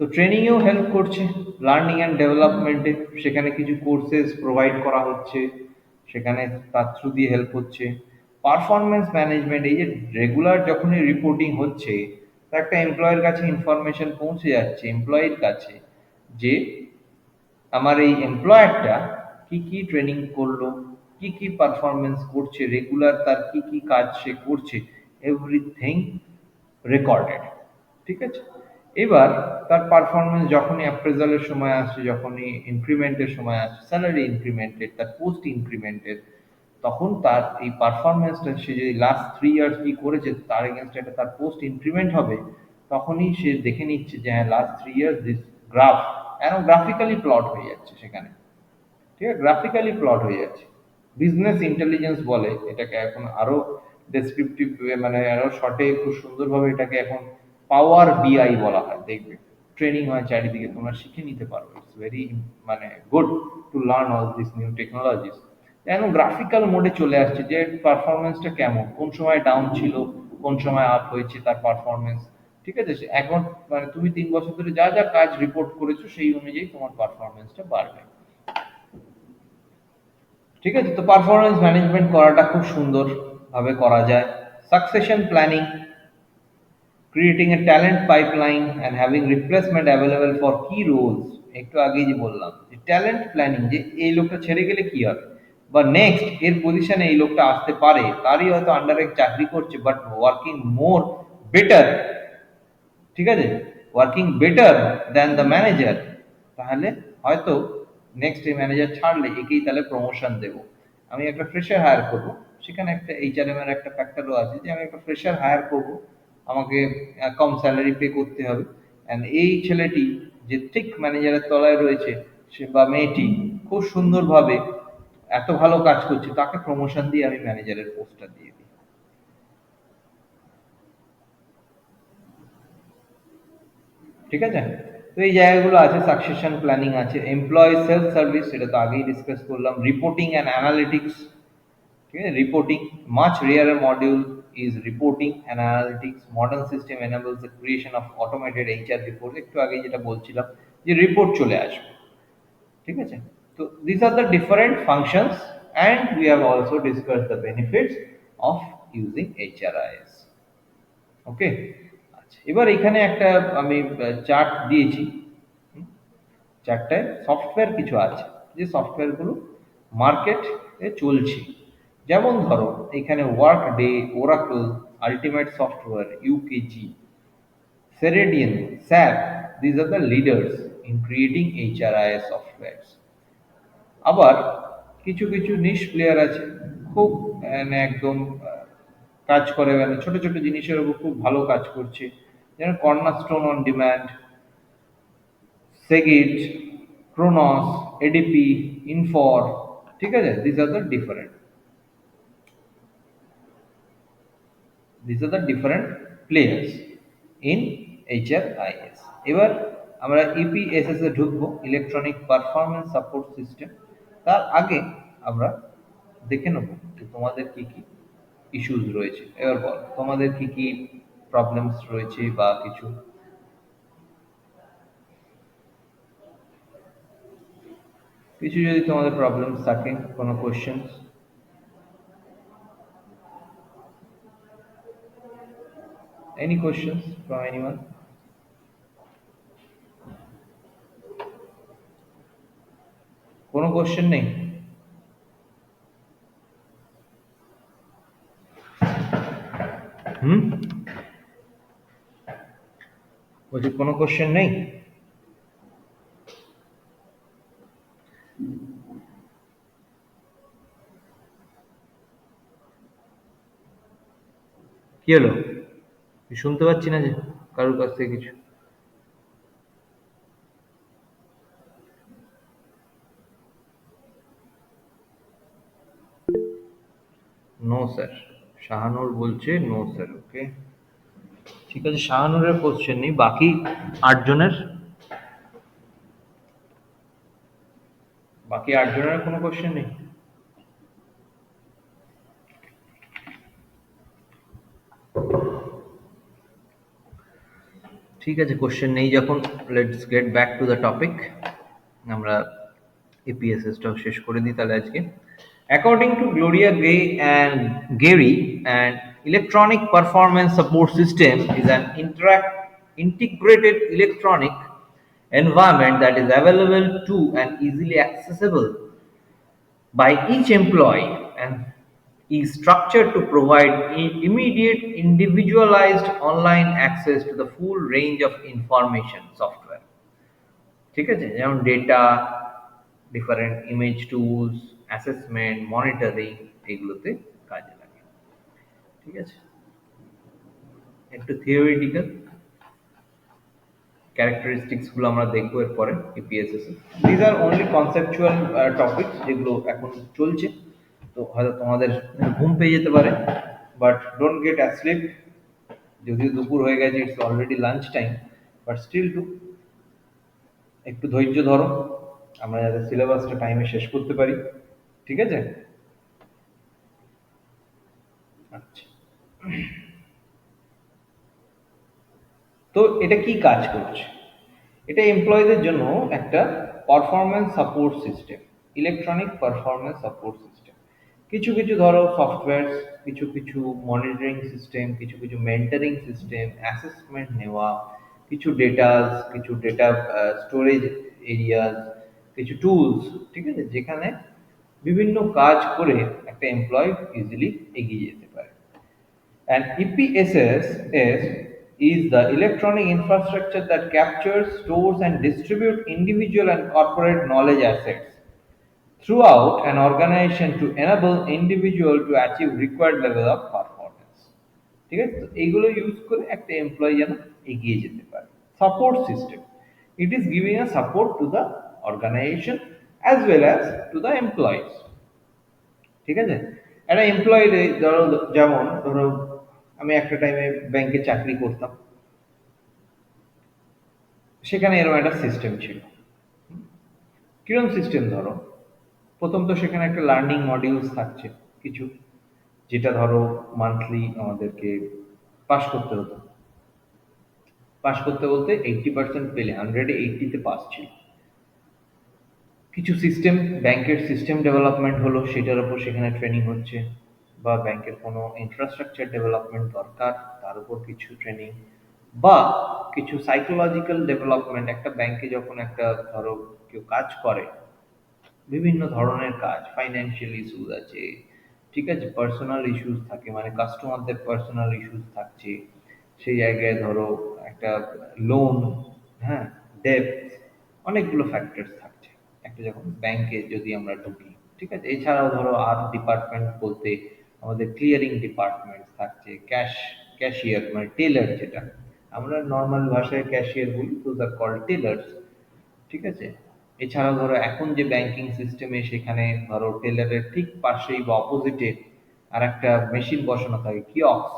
তো ট্রেনিংয়েও হেল্প করছে, লার্নিং অ্যান্ড ডেভেলপমেন্টে সেখানে কিছু কোর্সেস প্রোভাইড করা হচ্ছে, সেখানে তার থ্রু দিয়ে হেল্প হচ্ছে। পারফরমেন্স ম্যানেজমেন্ট, এই যে রেগুলার যখনই রিপোর্টিং হচ্ছে, তো একটা এমপ্লয়ের কাছে ইনফরমেশন পৌঁছে যাচ্ছে এমপ্লয়ির কাছে যে আমার এই এমপ্লয়ারটা কি কি ট্রেনিং করলো, কি কি পারফরমেন্স করছে রেগুলার, তার কি কি কাজ সে করছে, এভরিথিং রেকর্ডেড, ঠিক আছে। এবার তার পারফরমেন্স যখনই অ্যাপ্রেজালের সময় আসছে, যখনই ইনক্রিমেন্টের সময় আসছে, স্যালারি ইনক্রিমেন্টের, তার পোস্ট ইনক্রিমেন্টের, তখন তার এই পারফরমেন্সটা সে যদি লাস্ট 3 ইয়ার্স কি করেছে তার এগেনস্ট একটা তার পোস্ট ইনক্রিমেন্ট হবে, তখনই সে দেখে নিচ্ছে যে হ্যাঁ লাস্ট 3 ইয়ার্স দিস গ্রাফ এখন গ্রাফিক্যালি প্লট হয়ে যাচ্ছে সেখানে, ঠিক আছে, গ্রাফিক্যালি প্লট হয়ে যাচ্ছে। বিজনেস ইন্টেলিজেন্স বলে এটাকে এখন, আরো ডেসক্রিপটিভ মানে আরো শর্টে খুব সুন্দরভাবে এটাকে এখন পাওয়ার বিআই বলা হয়। দেখবে ট্রেনিং হয় চারিদিকে, তোমরা শিখে নিতে পারো। ইটস ভেরি মানে good to learn all this new technologies. এখন গ্রাফিক্যাল মোডে চলে আসছে যে পারফরমেন্সটা কেমন, কোন সময় ডাউন ছিল, কোন সময় আপ হয়েছে তার পারফরমেন্স, ঠিক আছে। এখন মানে তুমি 3 বছর ধরে যা যা কাজ রিপোর্ট করেছো সেই অনুযায়ী তোমার পারফরমেন্সটা বাড়বে, ঠিক আছে। তো পারফরমেন্স ম্যানেজমেন্ট করাটা খুব সুন্দর ভাবে করা যায়। Succession planning, creating a talent pipeline and having replacement available for কি রোলস। একটু আগেই যে বললাম যে ট্যালেন্ট প্ল্যানিং, যে এই লোকটা ছেড়ে গেলে কি হবে, বা নেক্সট এর পজিশনে এই লোকটা আসতে পারে, তারই হয়তো আন্ডারে চাকরি করছে বাট ওয়ার্কিং মোর বেটার, ঠিক আছে, working better than the manager, তাহলে হয়তো নেক্সট এই ম্যানেজার ছাড়লে একেই তাহলে প্রমোশন দেব। আমি একটা ফ্রেশার হায়ার করব, সেখানে একটা এইচআরএম এর একটা ফ্যাক্টরও আছে যে আমি একটা ফ্রেশার হায়ার করব, আমাকে কম স্যালারি পে করতে হবে, অ্যান্ড এই ছেলেটি যে ঠিক ম্যানেজারের তলায় রয়েছে সে বা মেয়েটি খুব সুন্দরভাবে এত ভালো কাজ করছে, তাকে প্রমোশন দিয়ে আমি ম্যানেজারের পোস্টটা দিয়ে দিই, ঠিক আছে। তো এই জায়গাগুলো আছে, সাকসেশন প্ল্যানিং আছে, এমপ্লয়ি সেলফ সার্ভিস, সেটা তো আগেই ডিসকাস করলাম, রিপোর্টিং অ্যান্ড অ্যানালিটিক্স, ঠিক আছে, reporting much rare module is reporting and analytics. Modern system এনাবলস the creation of automated HR report, একটু আগে যেটা বলছিলাম যে রিপোর্ট চলে আসবে, ঠিক আছে। তো this are the different functions and we have also discuss the benefits of using HRIS. Okay. আচ্ছা, এবার এখানে একটা আমি চার্ট দিয়েছি। চার্টটায় সফটওয়্যার কিছু আছে, যে সফটওয়্যারগুলো মার্কেটে চলছে। যেমন ধরো এখানে work day, Oracle, ultimate software, UKG, Ceridian, SAP, these are the leaders in creating HRIS softwares. আবার কিছু কিছু নিশ প্লেয়ার আছে, খুব একদম কাজ করে, মানে ছোট ছোট জিনিসের উপর খুব ভালো কাজ করছে, যেমন কর্নারস্টোন অন ডিম্যান্ড, সেগিট, ক্রোনস, এডিপি, ইনফর। ঠিক আছে, this are the different players in HRIS। এবার আমরা ইপিএসএস এ ঢুকবো, ইলেকট্রনিক পারফরমেন্স সাপোর্ট সিস্টেম। তার আগে আমরা দেখে নেব যে তোমাদের কি কি ইস্যুস রয়েছে। এবার বল তোমাদের কি কি প্রবলেমস রয়েছে বা কিছু কিছু যদি তোমাদের প্রবলেমস থাকে, কোনো questions. Any questions from anyone? কোনো কোশ্চেন নেই? হুম, বলছি কোনো কোশ্চেন নেই? কি হলো? শুনতে পাচ্ছি না যে কারোর কাছ থেকে কিছু। নো স্যার, শাহানুর বলছে নো স্যার। ওকে, ঠিক আছে, শাহানুরের কোশ্চেন নেই, বাকি 8 জনের, বাকি 8 জনের কোনো কোশ্চেন নেই? ঠিক আছে, কোশ্চেন নেই যখন, let's get back to the topic. আমরা এপিএসএসটাও শেষ করে দিই তাহলে আজকে। According to Gloria Gay and Gary, and electronic performance support system is an integrated electronic environment that is available to and easily accessible by each employee and is structured to provide immediate individualized online access to the full range of information software। ঠিক আছে, যেমন data, different image tools, assessment, monitoring, এগুলোতে কাজে লাগে। ঠিক আছে, একটু theoretical characteristics গুলো আমরা দেখবো এরপরে ইপিএসএস এ। These are only conceptual topics যেগুলো এখন চলছে। তো হয়তো তোমাদের ঘুম পেয়ে যেতে পারে, বাট ডোন্ট গেট অ্যাসলিপ। যদিও দুপুর হয়ে গেছে, it's already lunch time, but still to একটু ধৈর্য ধরো, আমরা যাতে সিলেবাসটা টাইমে শেষ করতে পারি। ঠিক আছে? আচ্ছা, তো এটা কি কাজ করছে? এটা এমপ্লয়ীদের জন্য একটা performance support system, electronic performance support system. কিছু কিছু ধরো সফটওয়্যার, কিছু কিছু মনিটরিং সিস্টেম, কিছু কিছু মেন্টারিং সিস্টেম, অ্যাসেসমেন্ট নেওয়া, কিছু ডেটাস, কিছু ডেটা স্টোরেজ এরিয়াস, কিছু টুলস। ঠিক আছে, যেখানে বিভিন্ন কাজ করে একটা এমপ্লয় ইজিলি এগিয়ে যেতে পারে। And EPSS is the electronic infrastructure that captures, stores, and distributes individual and corporate knowledge assets throughout an organization to enable individual to achieve required level of performance। ঠিক আছে, তো এইগুলো ইউজ করে একটা employee যেন এগিয়ে যেতে পারে। Support system, it is giving a support to the organization as well as to the employees. ঠিক আছে, একটা এমপ্লয়ি ধরো, যেমন ধরো আমি একটা টাইমে ব্যাংকে চাকরি করতাম, সেখানে এরকম একটা সিস্টেম ছিল। কিরকম সিস্টেম? ধরো প্রথম তো সেখানে একটা লার্নিং মডিউলস থাকছে কিছু, যেটা ধরো মান্থলি আমাদেরকে পাস করতে হতো। পাস করতে বলতে 80% পেলে, 180-তে পাস ছিল। কিছু সিস্টেম, ব্যাংকের সিস্টেম ডেভেলপমেন্ট হলো, সেটার উপর সেখানে ট্রেনিং হচ্ছে। বা ব্যাংকের কোনো ইনফ্রাস্ট্রাকচার ডেভেলপমেন্ট দরকার, তার উপর কিছু ট্রেনিং, বা কিছু সাইকোলজিক্যাল ডেভেলপমেন্ট। একটা ব্যাংকে যখন একটা ধরো কেউ কাজ করে, বিভিন্ন ধরনের কাজ, ফাইন্যান্সিয়াল ইস্যুস আছে, ঠিক আছে, পার্সোনাল ইস্যুস থাকে, মানে কাস্টমারদের পার্সোনাল ইস্যুস থাকছে, সেই জায়গায় ধরো একটা লোন, হ্যাঁ, ডেপথ, অনেকগুলো ফ্যাক্টরস থাকছে একটা যখন ব্যাংকে যদি আমরা ঢুকি, ঠিক আছে। এছাড়াও ধরো আর ডিপার্টমেন্ট বলতে আমাদের ক্লিয়ারিং ডিপার্টমেন্ট থাকছে, ক্যাশিয়ার মানে টেলার, যেটা আমরা নর্মাল ভাষায় ক্যাশিয়ার বলি, দোজ আর কল্ড টেলার্স, ঠিক আছে। এছাড়াও ধরো এখন যে ব্যাংকিং সিস্টেমে, সেখানে ধরো টেলারের ঠিক পাশেই বা অপোজিটে আর একটা মেশিন বসানো থাকে, কিয়ক্স,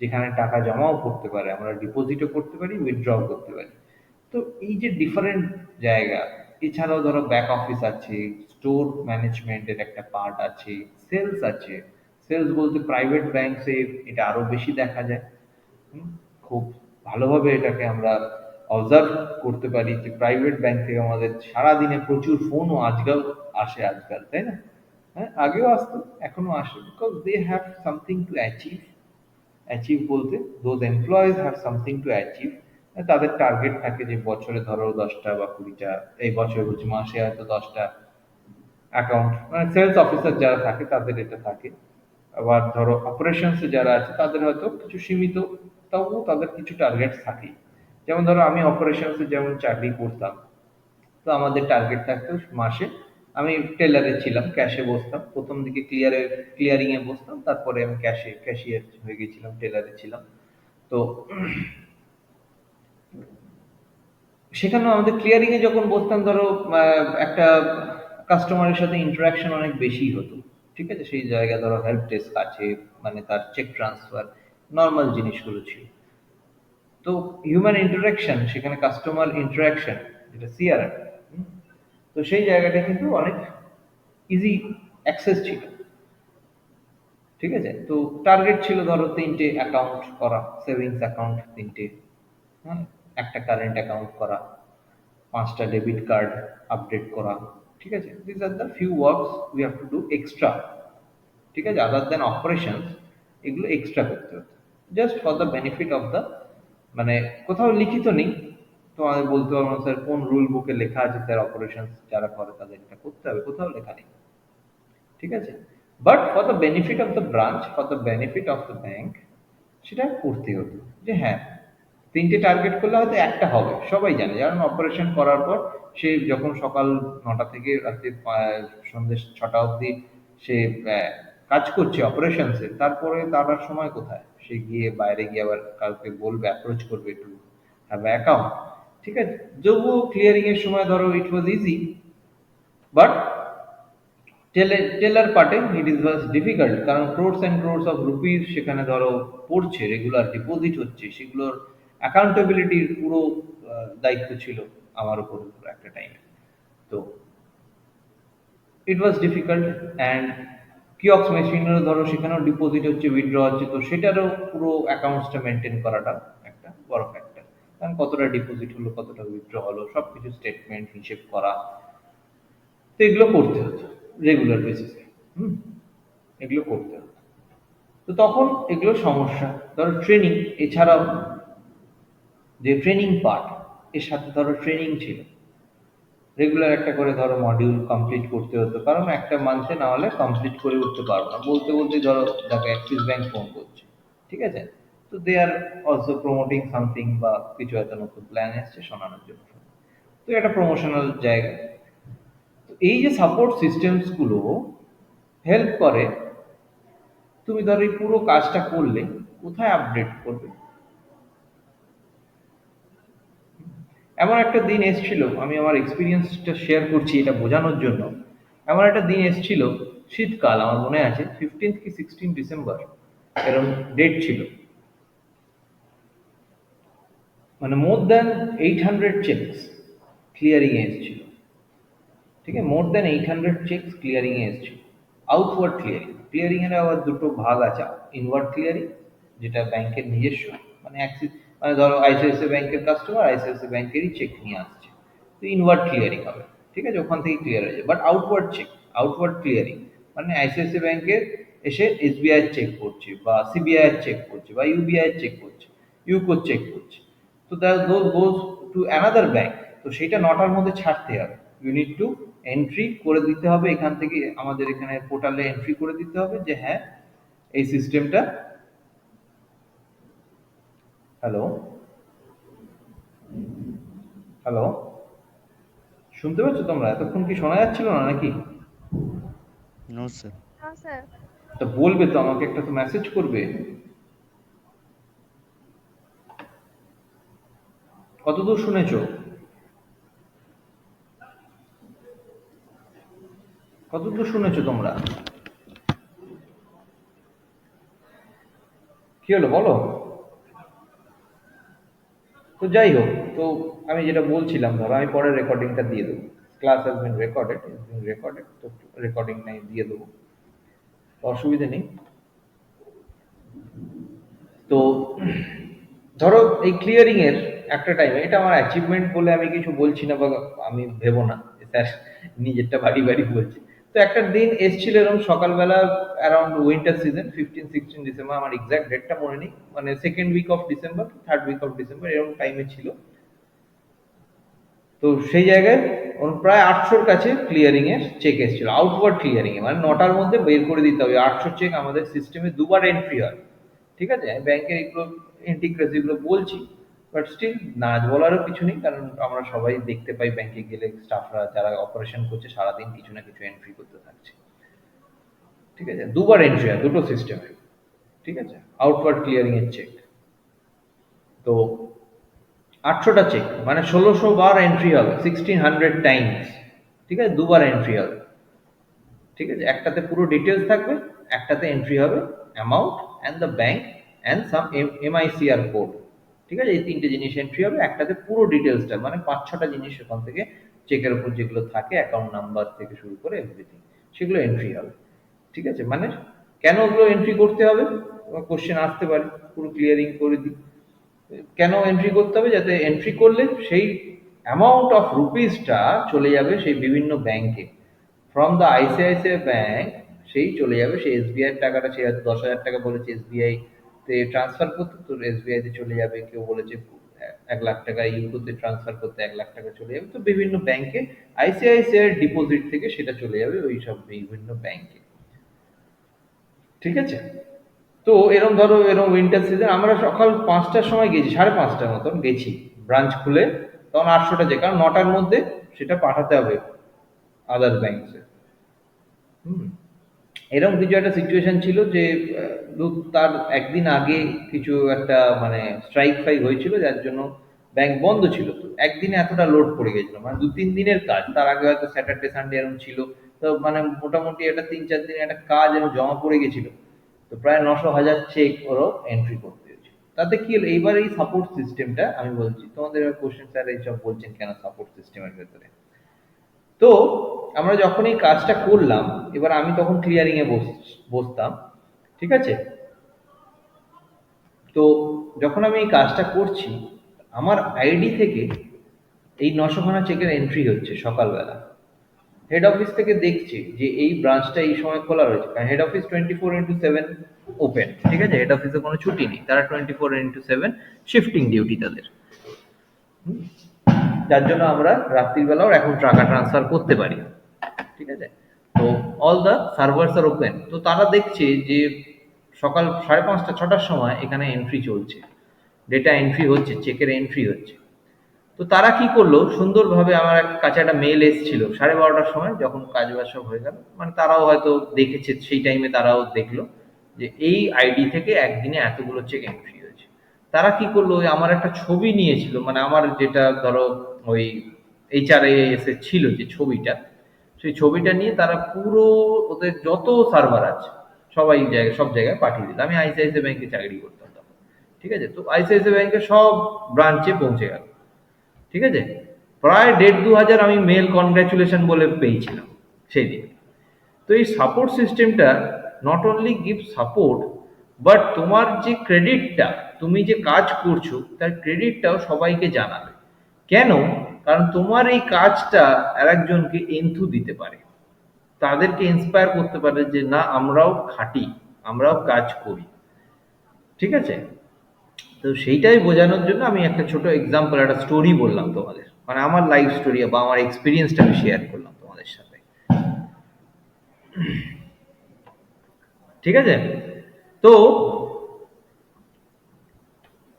যেখানে টাকা জমাও করতে পারে, আমরা ডিপোজিটও করতে পারি, উইথড্রও করতে পারি। তো এই যে ডিফারেন্ট জায়গা, এছাড়াও ধরো ব্যাক অফিস আছে, স্টোর ম্যানেজমেন্টের একটা পার্ট আছে, সেলস আছে। সেলস বলতে প্রাইভেট ব্যাংকসে এটা আরো বেশি দেখা যায়। হুম, খুব ভালোভাবে এটাকে আমরা অবজার্ভ করতে পারি যে প্রাইভেট ব্যাংক থেকে আমাদের সারাদিনে প্রচুর ফোনও আজকাল আসে, আজকাল, তাই না? হ্যাঁ, আগেও আসতো, এখনো আসে, because they have something to achieve. Achieve বলতে those employees have something to achieve. তাদের টার্গেট থাকে যে বছরে ধরো 10টা বা 20টা, এই বছরে বলছি মাসে হয়তো 10টা অ্যাকাউন্ট, মানে সেলস অফিসার যারা থাকে তাদের এটা থাকে। আবার ধরো অপারেশনসে যারা আছে তাদের হয়তো কিছু সীমিত, তবুও তাদের কিছু টার্গেট থাকে। যেমন ধরো আমি অপারেশনসে যেমন চাকরি করতাম, তো আমাদের টার্গেট থাকতো মাসে, আমি টেলারে ছিলাম, ক্যাশে বসতাম, প্রথম দিকে ক্লিয়ারিং এ বসতাম, তারপরে আমি ক্যাশিয়ার হয়ে গেছিলাম, টেলারে ছিলাম। তো সেখানেও আমাদের ক্লিয়ারিং এ যখন বসতাম, ধরো একটা কাস্টমারের সাথে ইন্টারাকশন অনেক বেশি হতো, ঠিক আছে। সেই জায়গায় ধরো হেল্প ডেস্ক আছে, মানে তার চেক ট্রান্সফার, নর্মাল জিনিসগুলো ছিল। তো হিউম্যান ইন্টারাকশন, সেখানে কাস্টমার ইন্টারাকশন, যেটা সিআরএম, তো সেই জায়গাটা কিন্তু অনেক ইজি অ্যাক্সেস ছিল, ঠিক আছে। তো টার্গেট ছিল ধরো 3টে অ্যাকাউন্ট করা, সেভিংস অ্যাকাউন্ট 3টে, হ্যাঁ, একটা কারেন্ট অ্যাকাউন্ট করা, 5টা ডেবিট কার্ড আপডেট করা, ঠিক আছে। This are the few works we have to do extra, ঠিক আছে, আদার দেন অপারেশনস। এগুলো এক্সট্রা করতে হতো, just for the benefit of the, মানে কোথাও লিখিত নেই, তোমাদের বলতে পারবো না স্যার কোন রুল বুকে লেখা আছে স্যার অপারেশনস যারা করে তাদের এটা করতে হবে, কোথাও লেখা নেই, ঠিক আছে। But for the benefit of the branch, for the benefit of the bank, সেটা করতে হতো। যে হ্যাঁ, 3টে টার্গেট করলে হয়তো একটা হবে, সবাই জানে, কারণ অপারেশন করার পর সে যখন সকাল 9টা থেকে রাত্রি সন্ধ্যে 6টা অবধি সে কাজ করছে অপারেশনসে, তারপরে তার আর সময় কোথায়, সে গিয়ে বাইরে গিয়ে আবার কাউকে বলবে, অ্যাপ্রোচ করবে একটু হ্যাভ অ্যাকাউন্ট, ঠিক আছে। তবুও ক্লিয়ারিং এর সময় ধরো ইট ওয়াজ ইজি, বাট টেলার পার্টে ইট ইজ ওয়াজ ডিফিকাল্ট, কারণ crores and crores of rupees সেখানে ধরো পড়ছে, রেগুলার ডিপোজিট হচ্ছে, সেগুলোর অ্যাকাউন্টেবিলিটির পুরো দায়িত্ব ছিল আমার উপর একটা টাইমে। তো ইট ওয়াজ ডিফিকাল্ট। অ্যান্ড কিয়ক্স মেশিনেরও ধরো সেখানেও ডিপোজিট হচ্ছে, উইথড্র হচ্ছে, তো সেটারও পুরো অ্যাকাউন্টসটা মেনটেন করাটা একটা বড় ফ্যাক্টর, কারণ কতটা ডিপোজিট হলো, কতটা উইথড্র হলো, সব কিছু স্টেটমেন্ট হিসেব করা, তো এগুলো করতে হতো রেগুলার বেসিসে। হুম, এগুলো করতে হতো। তো তখন এগুলো সমস্যা, ধরো ট্রেনিং, এছাড়াও যে ট্রেনিং পার্ট, এর সাথে ধরো ট্রেনিং ছিল, রেগুলার একটা করে ধরো মডিউল কমপ্লিট করতে হতো, কারণ একটা মান্থে না হলে কমপ্লিট করে উঠতে পারবো না, বলতে বলতে ধরো দেখো অ্যাক্সিস ব্যাংক ফোন করছে, ঠিক আছে। তো দে আর অলসো প্রমোটিং সামথিং, বা কিছু একটা নতুন প্ল্যান এসছে শোনানোর জন্য, তো এটা প্রমোশনাল জায়গা। তো এই যে সাপোর্ট সিস্টেমস গুলো হেল্প করে, তুমি ধরো এই পুরো কাজটা করলে কোথায় আপডেট করবে। এমন একটা দিন এসেছিল, আমি আমার এক্সপিরিয়েন্সটা শেয়ার করছি এটা বোঝানোর জন্য। এমন একটা দিন এসেছিল, শীতকাল, আমার মনে আছে 15 কি 16 ডিসেম্বর এরকম ডেট ছিল, মানে মোর দ্যান 800 চেকস ক্লিয়ারিং এ এসেছিল, ঠিক আছে, মোর দ্যান 800 চেকস ক্লিয়ারিং এ এসেছিল। আউটওয়ার্ড ক্লিয়ারিং, ক্লিয়ারিং এর আবার দুটো ভাগ আছে, ইনওয়ার্ড ক্লিয়ারিং, যেটা ব্যাংকের নিজস্ব, মানে অ্যাক্সিস, মানে ধরো আইসিআইসিআই ব্যাংকের কাস্টমার আইসিআইসিআই ব্যাংকেরই চেক নিয়ে আসছে, তো ইনওয়ার্ড ক্লিয়ারিং হবে, ঠিক আছে, ওখান থেকে ক্লিয়ার হয়ে যায়। But outward check, outward clearing, মানে আইসিআইসিআই ব্যাংকের এসে এসবিআই চেক করছে বা সিবিআই চেক করছে বা ইউবিআই চেক করছে, ইউকো চেক করছে। তো that goes to another bank. তো সেটা ৯টার মধ্যে ছাড়তে হবে। ইউ নিড টু এন্ট্রি করে দিতে হবে এখান থেকে, আমাদের এখানে পোর্টালে এন্ট্রি করে দিতে হবে যে হ্যাঁ এই সিস্টেমটা। হ্যালো, হ্যালো, শুনতে পাচ্ছ তোমরা? এতক্ষণ কি শোনা যাচ্ছিল না নাকি? No sir. হ্যাঁ স্যার। তা বলবে তো, আমাকে একটা তো মেসেজ করবে। কতদূর শুনেছো? কতদূর শুনেছো তোমরা? কি হলো বলো? তো যাই হোক, তো আমি যেটা বলছিলাম, ধরো আমি পরে রেকর্ডিংটা দিয়ে দেবো। ক্লাস হ্যাজ বিন রেকর্ডেড, তো রেকর্ডিংটা আমি দিয়ে দেবো, অসুবিধা নেই। তো ধরো এই ক্লিয়ারিং এর একটা টাইমে, এটা আমার অ্যাচিভমেন্ট বলে আমি কিছু বলছি না বা আমি ভেবো না স্যার নিজেরটা বাড়ি বাড়ি বলছি। তো একটা দিন এসছিল এরকম সকালবেলা, অ্যারাউন্ড উইন্টার সিজন, 15-16 ডিসেম্বর, আমার এক্সাক্ট ডেটটা মনে নেই, মানে second week of December, third week of December এরকম টাইমে ছিল। তো সেই জায়গায় ওর প্রায় 800-র কাছে ক্লিয়ারিং এর চেক এসেছিল, আউটওয়ার্ড ক্লিয়ারিং এ, মানে 9টার মধ্যে বের করে দিতে হবে। 800 চেক আমাদের সিস্টেমে দুবার এন্ট্রি হয়। ঠিক আছে, আমি ব্যাংকের এগুলো ইন্টিগ্রেসি গুলো বলছি, বাট স্টিল নাচ বলারও কিছু নেই, কারণ আমরা সবাই দেখতে পাই ব্যাংকে গেলে স্টাফরা যারা অপারেশন করছে সারাদিন কিছু না কিছু এন্ট্রি করতে থাকছে। ঠিক আছে, দুবার এন্ট্রি হয় দুটো সিস্টেমে। ঠিক আছে, আউটওয়ার্ড ক্লিয়ারিং এর চেক। তো 800টা চেক মানে 1600 বার এন্ট্রি হবে, 1600 টাইমস। ঠিক আছে, দুবার এন্ট্রি হবে। ঠিক আছে, একটাতে পুরো ডিটেলস থাকবে, একটাতে এন্ট্রি হবে amount and the bank and some MICR code. ঠিক আছে, এই তিনটে জিনিস এন্ট্রি হবে, একটাতে পুরো ডিটেলসটা, মানে 5-6টা জিনিস ওখান থেকে চেকের উপর যেগুলো থাকে, অ্যাকাউন্ট নাম্বার থেকে শুরু করে এভরিথিং, সেগুলো এন্ট্রি হবে। ঠিক আছে, মানে কেন ওগুলো এন্ট্রি করতে হবে, কোশ্চেন আসতে পারে, পুরো ক্লিয়ারিং করে দিই। কেন এন্ট্রি করতে হবে? যাতে এন্ট্রি করলে সেই অ্যামাউন্ট অফ রুপিসটা চলে যাবে সেই বিভিন্ন ব্যাংকে, ফ্রম দ্য আইসিআইসিআই ব্যাংক সেই চলে যাবে সেই এসবিআই টাকাটা, সে হয়তো 10,000 টাকা বলেছে এসবিআই তে ট্রান্সফার করতে, তো এসবিআই তে চলে যাবে। কেউ বলেছে 1 লাখ টাকা ইউকোতে ট্রান্সফার করতে, 1 লাখ টাকা চলে যাবে। তো বিভিন্ন ব্যাংকে আইসিআইসিআই ডিপোজিট থেকে সেটা চলে যাবে ওই সব বিভিন্ন ব্যাংকে। ঠিক আছে, তো এরকম ধরো এরকম উইন্টার সিজন, আমরা সকাল 5টার সময় গেছি, 5:30টার মতন গেছি ব্রাঞ্চ খুলে, তখন 800টা যে, কারণ 9টার মধ্যে সেটা পাঠাতে হবে আদার ব্যাংকসে। হুম, এরকম কিছু একটা সিচুয়েশন ছিল যে তার একদিন আগে কিছু একটা মানে স্ট্রাইক ফাইক হয়েছিল, যার জন্য ব্যাংক বন্ধ ছিল। তো একদিনে এতটা লোড পড়ে গেছিল, মানে 2-3 দিনের কাজ, তার আগে হয়তো স্যাটারডে সানডে এরকম ছিল। তো মানে মোটামুটি একটা 3-4 দিনের একটা কাজ এরকম জমা পড়ে গেছিল। তো প্রায় 900,000 চেক ওরও এন্ট্রি করতে হয়েছে। তাতে কি হলো, এইবার এই সাপোর্ট সিস্টেমটা আমি বলছি তোমাদের কোশ্চেন, স্যার এইসব বলছেন কেন সাপোর্ট সিস্টেমের ভেতরে। তো আমরা যখন এই কাজটা করলাম, এবার আমি তখন ক্লিয়ারিং এ বসতাম। ঠিক আছে, তো যখন আমি এই কাজটা করছি, আমার আইডি থেকে এই 900খানা চেকের এন্ট্রি হচ্ছে সকালবেলা। হেড অফিস থেকে দেখছে যে এই ব্রাঞ্চটা এই সময় খোলা রয়েছে, কারণ হেড অফিস 24x7 ওপেন। ঠিক আছে, হেড অফিসে কোনো ছুটি নেই, তারা 24x7 শিফটিং ডিউটি তাদের। হুম, যার জন্য আমরা রাত্রির বেলাও এখন টাকা ট্রান্সফার করতে পারি। ঠিক আছে, তো all the servers are open. তো তারা দেখছে যে সকাল 5:30-6টার সময় এখানে এন্ট্রি চলছে, ডেটা এন্ট্রি হচ্ছে, চেকের এন্ট্রি হচ্ছে। তো তারা কি করলো, সুন্দরভাবে আমার কাছে একটা মেল এসেছিল 12:30টার সময়, যখন কাজ বাজ সব হয়ে গেল, মানে তারাও হয়তো দেখেছে সেই টাইমে, তারাও দেখলো যে এই আইডি থেকে একদিনে এতগুলো চেক এন্ট্রি হয়েছে। তারা কি করলো, ওই আমার একটা ছবি নিয়েছিল, মানে আমার যেটা ধরো ওই এইচআরএস এর ছিল যে ছবিটা, সেই ছবিটা নিয়ে তারা পুরো ওদের যত সার্ভার আছে সবাই জায়গায়, সব জায়গায় পাঠিয়ে দিল। আমি আইসিআইসিআই ব্যাংকে চাকরি করতাম তখন। ঠিক আছে, তো আইসিআইসিআই ব্যাংকের সব ব্রাঞ্চে পৌঁছে গেল। ঠিক আছে, প্রায় 1,500 আমি মেল কনগ্রাচুলেশন বলে পেয়েছিলাম সেই দিন। তো এই সাপোর্ট সিস্টেমটা not only give support, but তোমার যে ক্রেডিটটা, তুমি যে কাজ করছো তার ক্রেডিটটাও সবাইকে জানাবে। কেন? কারণ তোমার এই কাজটা আরেকজনকে এন্থু দিতে পারে। তাদেরকে ইন্সপায়ার করতে পারে যে না আমরাও খাটি, আমরাও কাজ করি। ঠিক আছে? তো সেইটাই বোঝানোর জন্য আমি একটা ছোট এক্সাম্পল, একটা স্টোরি বললাম তোমাদের, মানে আমার লাইফ স্টোরি বা আমার এক্সপিরিয়েন্সটা আমি শেয়ার করলাম তোমাদের সাথে। ঠিক আছে? তো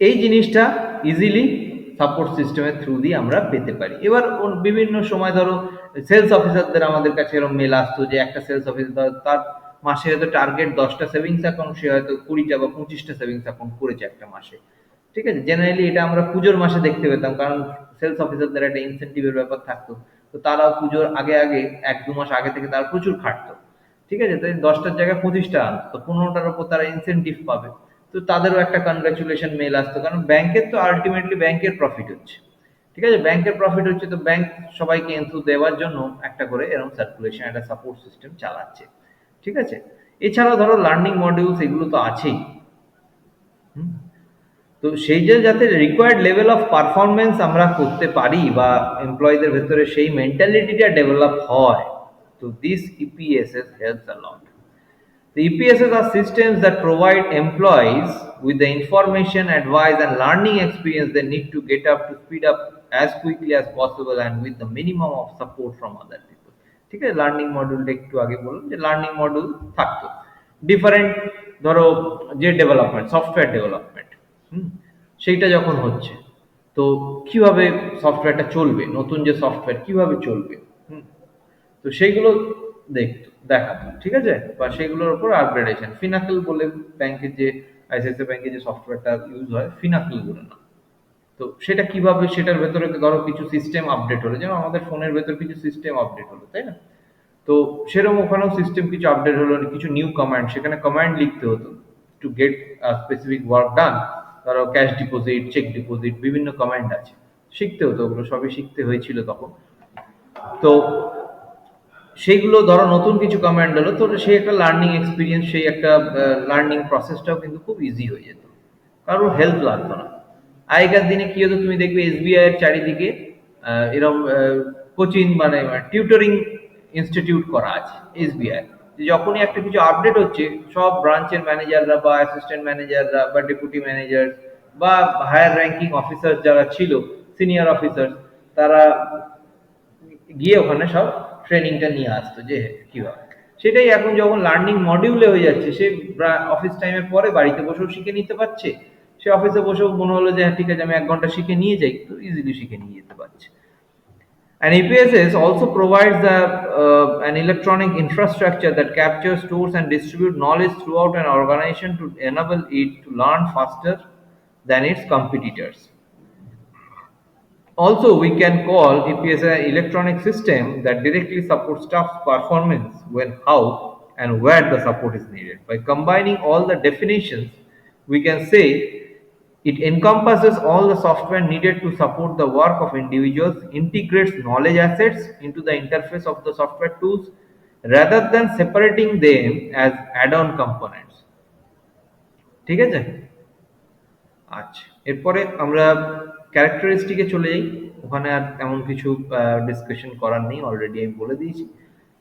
এই জিনিসটা ইজিলি সাপোর্ট সিস্টেমের থ্রু দিয়ে আমরা পেতে পারি। এবার বিভিন্ন সময় ধরো সেলস অফিসারদের আমাদের কাছে এরকম মেল আসতো যে একটা সেলস অফিসার তার মাসে হয়তো টার্গেট 10টা সেভিংস অ্যাকাউন্ট, সে হয়তো 20টা বা 25টা সেভিংস অ্যাকাউন্ট করেছে একটা মাসে। ঠিক আছে? জেনারেলি এটা আমরা পুজোর মাসে দেখতে পেতাম, কারণ সেলস অফিসারদের একটা ইনসেন্টিভের ব্যাপার থাকতো। তো তারাও পুজোর আগে আগে 1-2 মাস আগে থেকে তারা প্রচুর খাটতো। ঠিক আছে? তাই 10টার জায়গায় 25টা আনতো, তো 15টার উপর তারা ইনসেন্টিভ পাবে। তো তাদেরও একটা কনগ্রাচুলেশন মেল আসতো, কারণ ব্যাংকের তো আলটিমেটলি ব্যাংকের প্রফিট হচ্ছে। ঠিক আছে? ব্যাংকের প্রফিট হচ্ছে, তো ব্যাংক সবাইকে এন্থু দেওয়ার জন্য একটা করে এরকম সার্কুলেশন, একটা সাপোর্ট সিস্টেম চালাচ্ছে। ঠিক আছে? এছাড়াও ধরো লার্নিং মডিউলস এগুলো তো আছেই। হুম? তো সেই যে যাতে রিকোয়ার্ড লেভেল অফ পারফরমেন্স আমরা করতে পারি বা এমপ্লয়ীদের ভেতরে সেই মেন্টালিটিটা ডেভেলপ হয়, তো this EPSS helps a lot. The EPSs are systems that provide employees with the information, advice, and learning experience they need to get up to speed up as quickly as possible and with the minimum of support from other people. ঠিক আছে? Learning মডিউলটা একটু আগে বললাম যে learning module থাকতো different. ধরো যে development, software development, সেইটা যখন হচ্ছে, তো কিভাবে সফটওয়্যারটা চলবে, নতুন যে সফটওয়্যার কিভাবে চলবে, হুম, তো সেইগুলো দেখাতো। ঠিক আছে? বা সেগুলোর উপর আপগ্রেডেশন, ফিনাকেল বলে ব্যাংকের যে আইসিআইসিআই ব্যাংকের যে সফটওয়্যারটা ইউজ হয় ফিনাকেল বলে না। তো সেটা কিভাবে, সেটার ভেতরে ধরো কিছু সিস্টেম আপডেট হলো, যেমন আমাদের ফোনের ভেতর কিছু সিস্টেম আপডেট হলো, তাই না? তো সেরকম ওখানেও সিস্টেম কিছু আপডেট হলো, কিছু নিউ কমান্ড, সেখানে কমান্ড লিখতে হতো to get specific work done. ধরো ক্যাশ ডিপোজিট, চেক ডিপোজিট, বিভিন্ন কমান্ড আছে, শিখতে হতো, ওগুলো সবই শিখতে হয়েছিল তখন। তো সেইগুলো ধরো নতুন কিছু কমান্ড হলো, তো সেই একটা লার্নিং এক্সপিরিয়েন্স, সেই একটা লার্নিং প্রসেসটাও কিন্তু খুব ইজি হয়ে যেত, কারোর হেল্প লাগতো না। আগেকার দিনে কি হতো, তুমি দেখবে এসবিআই এর চারিদিকে এরকম কোচিং মানে টিউটরিং ইনস্টিটিউট করা আছে এসবিআই। যখনই একটা কিছু আপডেট হচ্ছে, সব ব্রাঞ্চের ম্যানেজাররা বা অ্যাসিস্ট্যান্ট ম্যানেজাররা বা ডেপুটি ম্যানেজার বা হায়ার র্যাঙ্কিং অফিসার যারা ছিল, সিনিয়র অফিসার, তারা গিয়ে ওখানে সব ট্রেনিংটা নিয়ে আসতো যে কিভাবে। সেটাই এখন যখন লার্নিং মডিউলে হয়ে যাচ্ছে, সে অফিস টাইমের পরে বাড়িতে বসেও শিখে নিতে পারছে। সে অফিসে বসেও মনে হলো যে হ্যাঁ ঠিক আছে আমি 1 ঘন্টা শিখে নিয়ে যাই, তো ইজিলি শিখে নিয়ে যেতে পারছে। And EPSS also provides an electronic infrastructure that captures, stores, and distributes knowledge throughout an organization to enable it to learn faster than its competitors. Also, we can call EPS an electronic system that directly supports staff's performance when, how, and where the support is needed. By combining all the definitions, we can say it encompasses all the software needed to support the work of individuals, integrates knowledge assets into the interface of the software tools, rather than separating them as add-on components. ঠিক আছে? আচ্ছা, এরপরে আমরা ক্যারেক্টারিস্টিকে চলে যাই। ওখানে আর তেমন কিছু ডিসকাশন করার নেই, অলরেডি আমি বলে দিয়েছি।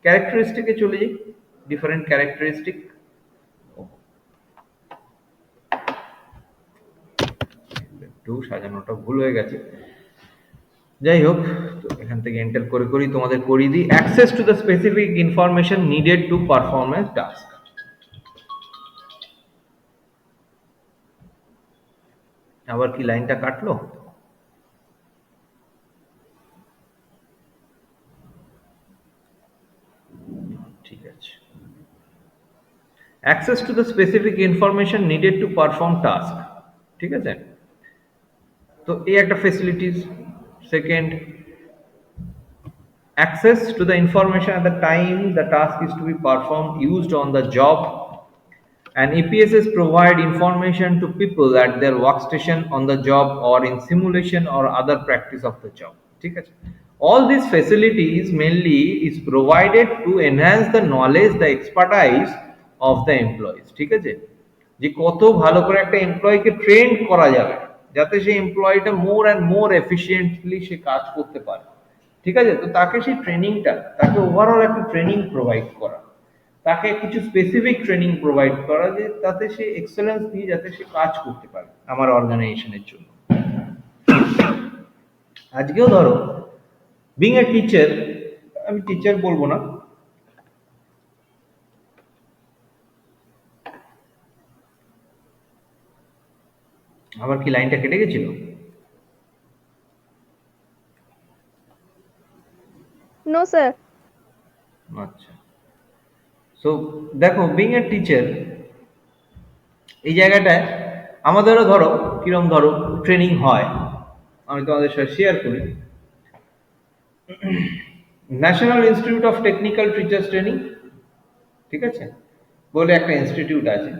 ক্যারেক্টারিস্টিকে চলে যাই, ডিফারেন্ট ক্যারেক্টারিস্টিক। একটু সাজানোটা ভুল হয়ে গেছে, যাই হোক। তো এখান থেকে এন্টার করে করেই তোমাদের করিয়ে দিই। Access to the specific information needed to perform A task. আবার কি লাইনটা কাটলো? ঠিক আছে। Access to the specific information needed to perform task. ঠিক আছে? তো এই একটা facilities. Second, access to the information at the time the task is to be performed used on the job, and EPSs provide information to people at their workstation, on the job, or in simulation or other practice of the job. ঠিক আছে? All these facilities mainly is provided to enhance the knowledge, the expertise of the employees. ঠিক আছে? যে কত ভালো করে একটা এমপ্লয়িকে train করা যাবে যাতে সেই এমপ্লয়িটা মোর অ্যান্ড মোর এফিসিয়েন্টলি সে কাজ করতে পারে। ঠিক আছে? তো তাকে সেই ট্রেনিংটা, তাকে ওভারঅল একটা ট্রেনিং প্রোভাইড করা, তাকে কিছু স্পেসিফিক ট্রেনিং প্রোভাইড করা, যে তাতে সে এক্সেলেন্স নিয়ে যাতে সে কাজ করতে পারে আমার অর্গানাইজেশনের জন্য। আজকেও ধরো বিং এ টিচার, আমি টিচার বলবো না, আমার কি লাইনটা কেটে গেছিল? No, sir. আচ্ছা, সো দেখো বিং এ টিচার এই জায়গাটায় আমাদেরও ধরো কিরম ধরো ট্রেনিং হয়, আমি তোমাদের সাথে শেয়ার করি। National institute of technical teachers training, ঠিক আছে, বলে একটা ইনস্টিটিউট আছে।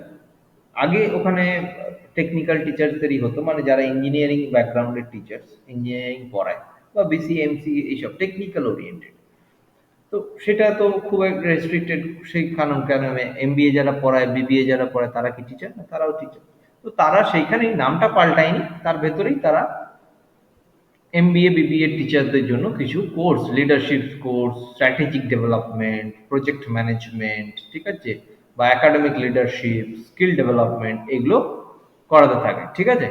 আগে ওখানে টেকনিক্যাল টিচার্সদেরই হতো, মানে যারা ইঞ্জিনিয়ারিং ব্যাকগ্রাউন্ডের টিচার্স, ইঞ্জিনিয়ারিং পড়ায় বা বিসি এমসি এইসব টেকনিক্যাল ওরিয়েন্টেড। তো সেটা তো খুব একটা রেস্ট্রিক্টেড, সেই কারণ কেন এমবিএ যারা পড়ায়, বিবিএ যারা পড়ায়, তারা কি টিচার না? তারাও টিচার। তো তারা সেইখানেই নামটা পাল্টায়নি, তার ভেতরেই তারা এমবিএ বিবিএ টিচারদের জন্য কিছু course, leadership course, strategic development, project management, ঠিক আছে, বা একাডেমিক লিডারশিপ, স্কিল ডেভেলপমেন্ট, এগুলো করাতে থাকে, ঠিক আছে।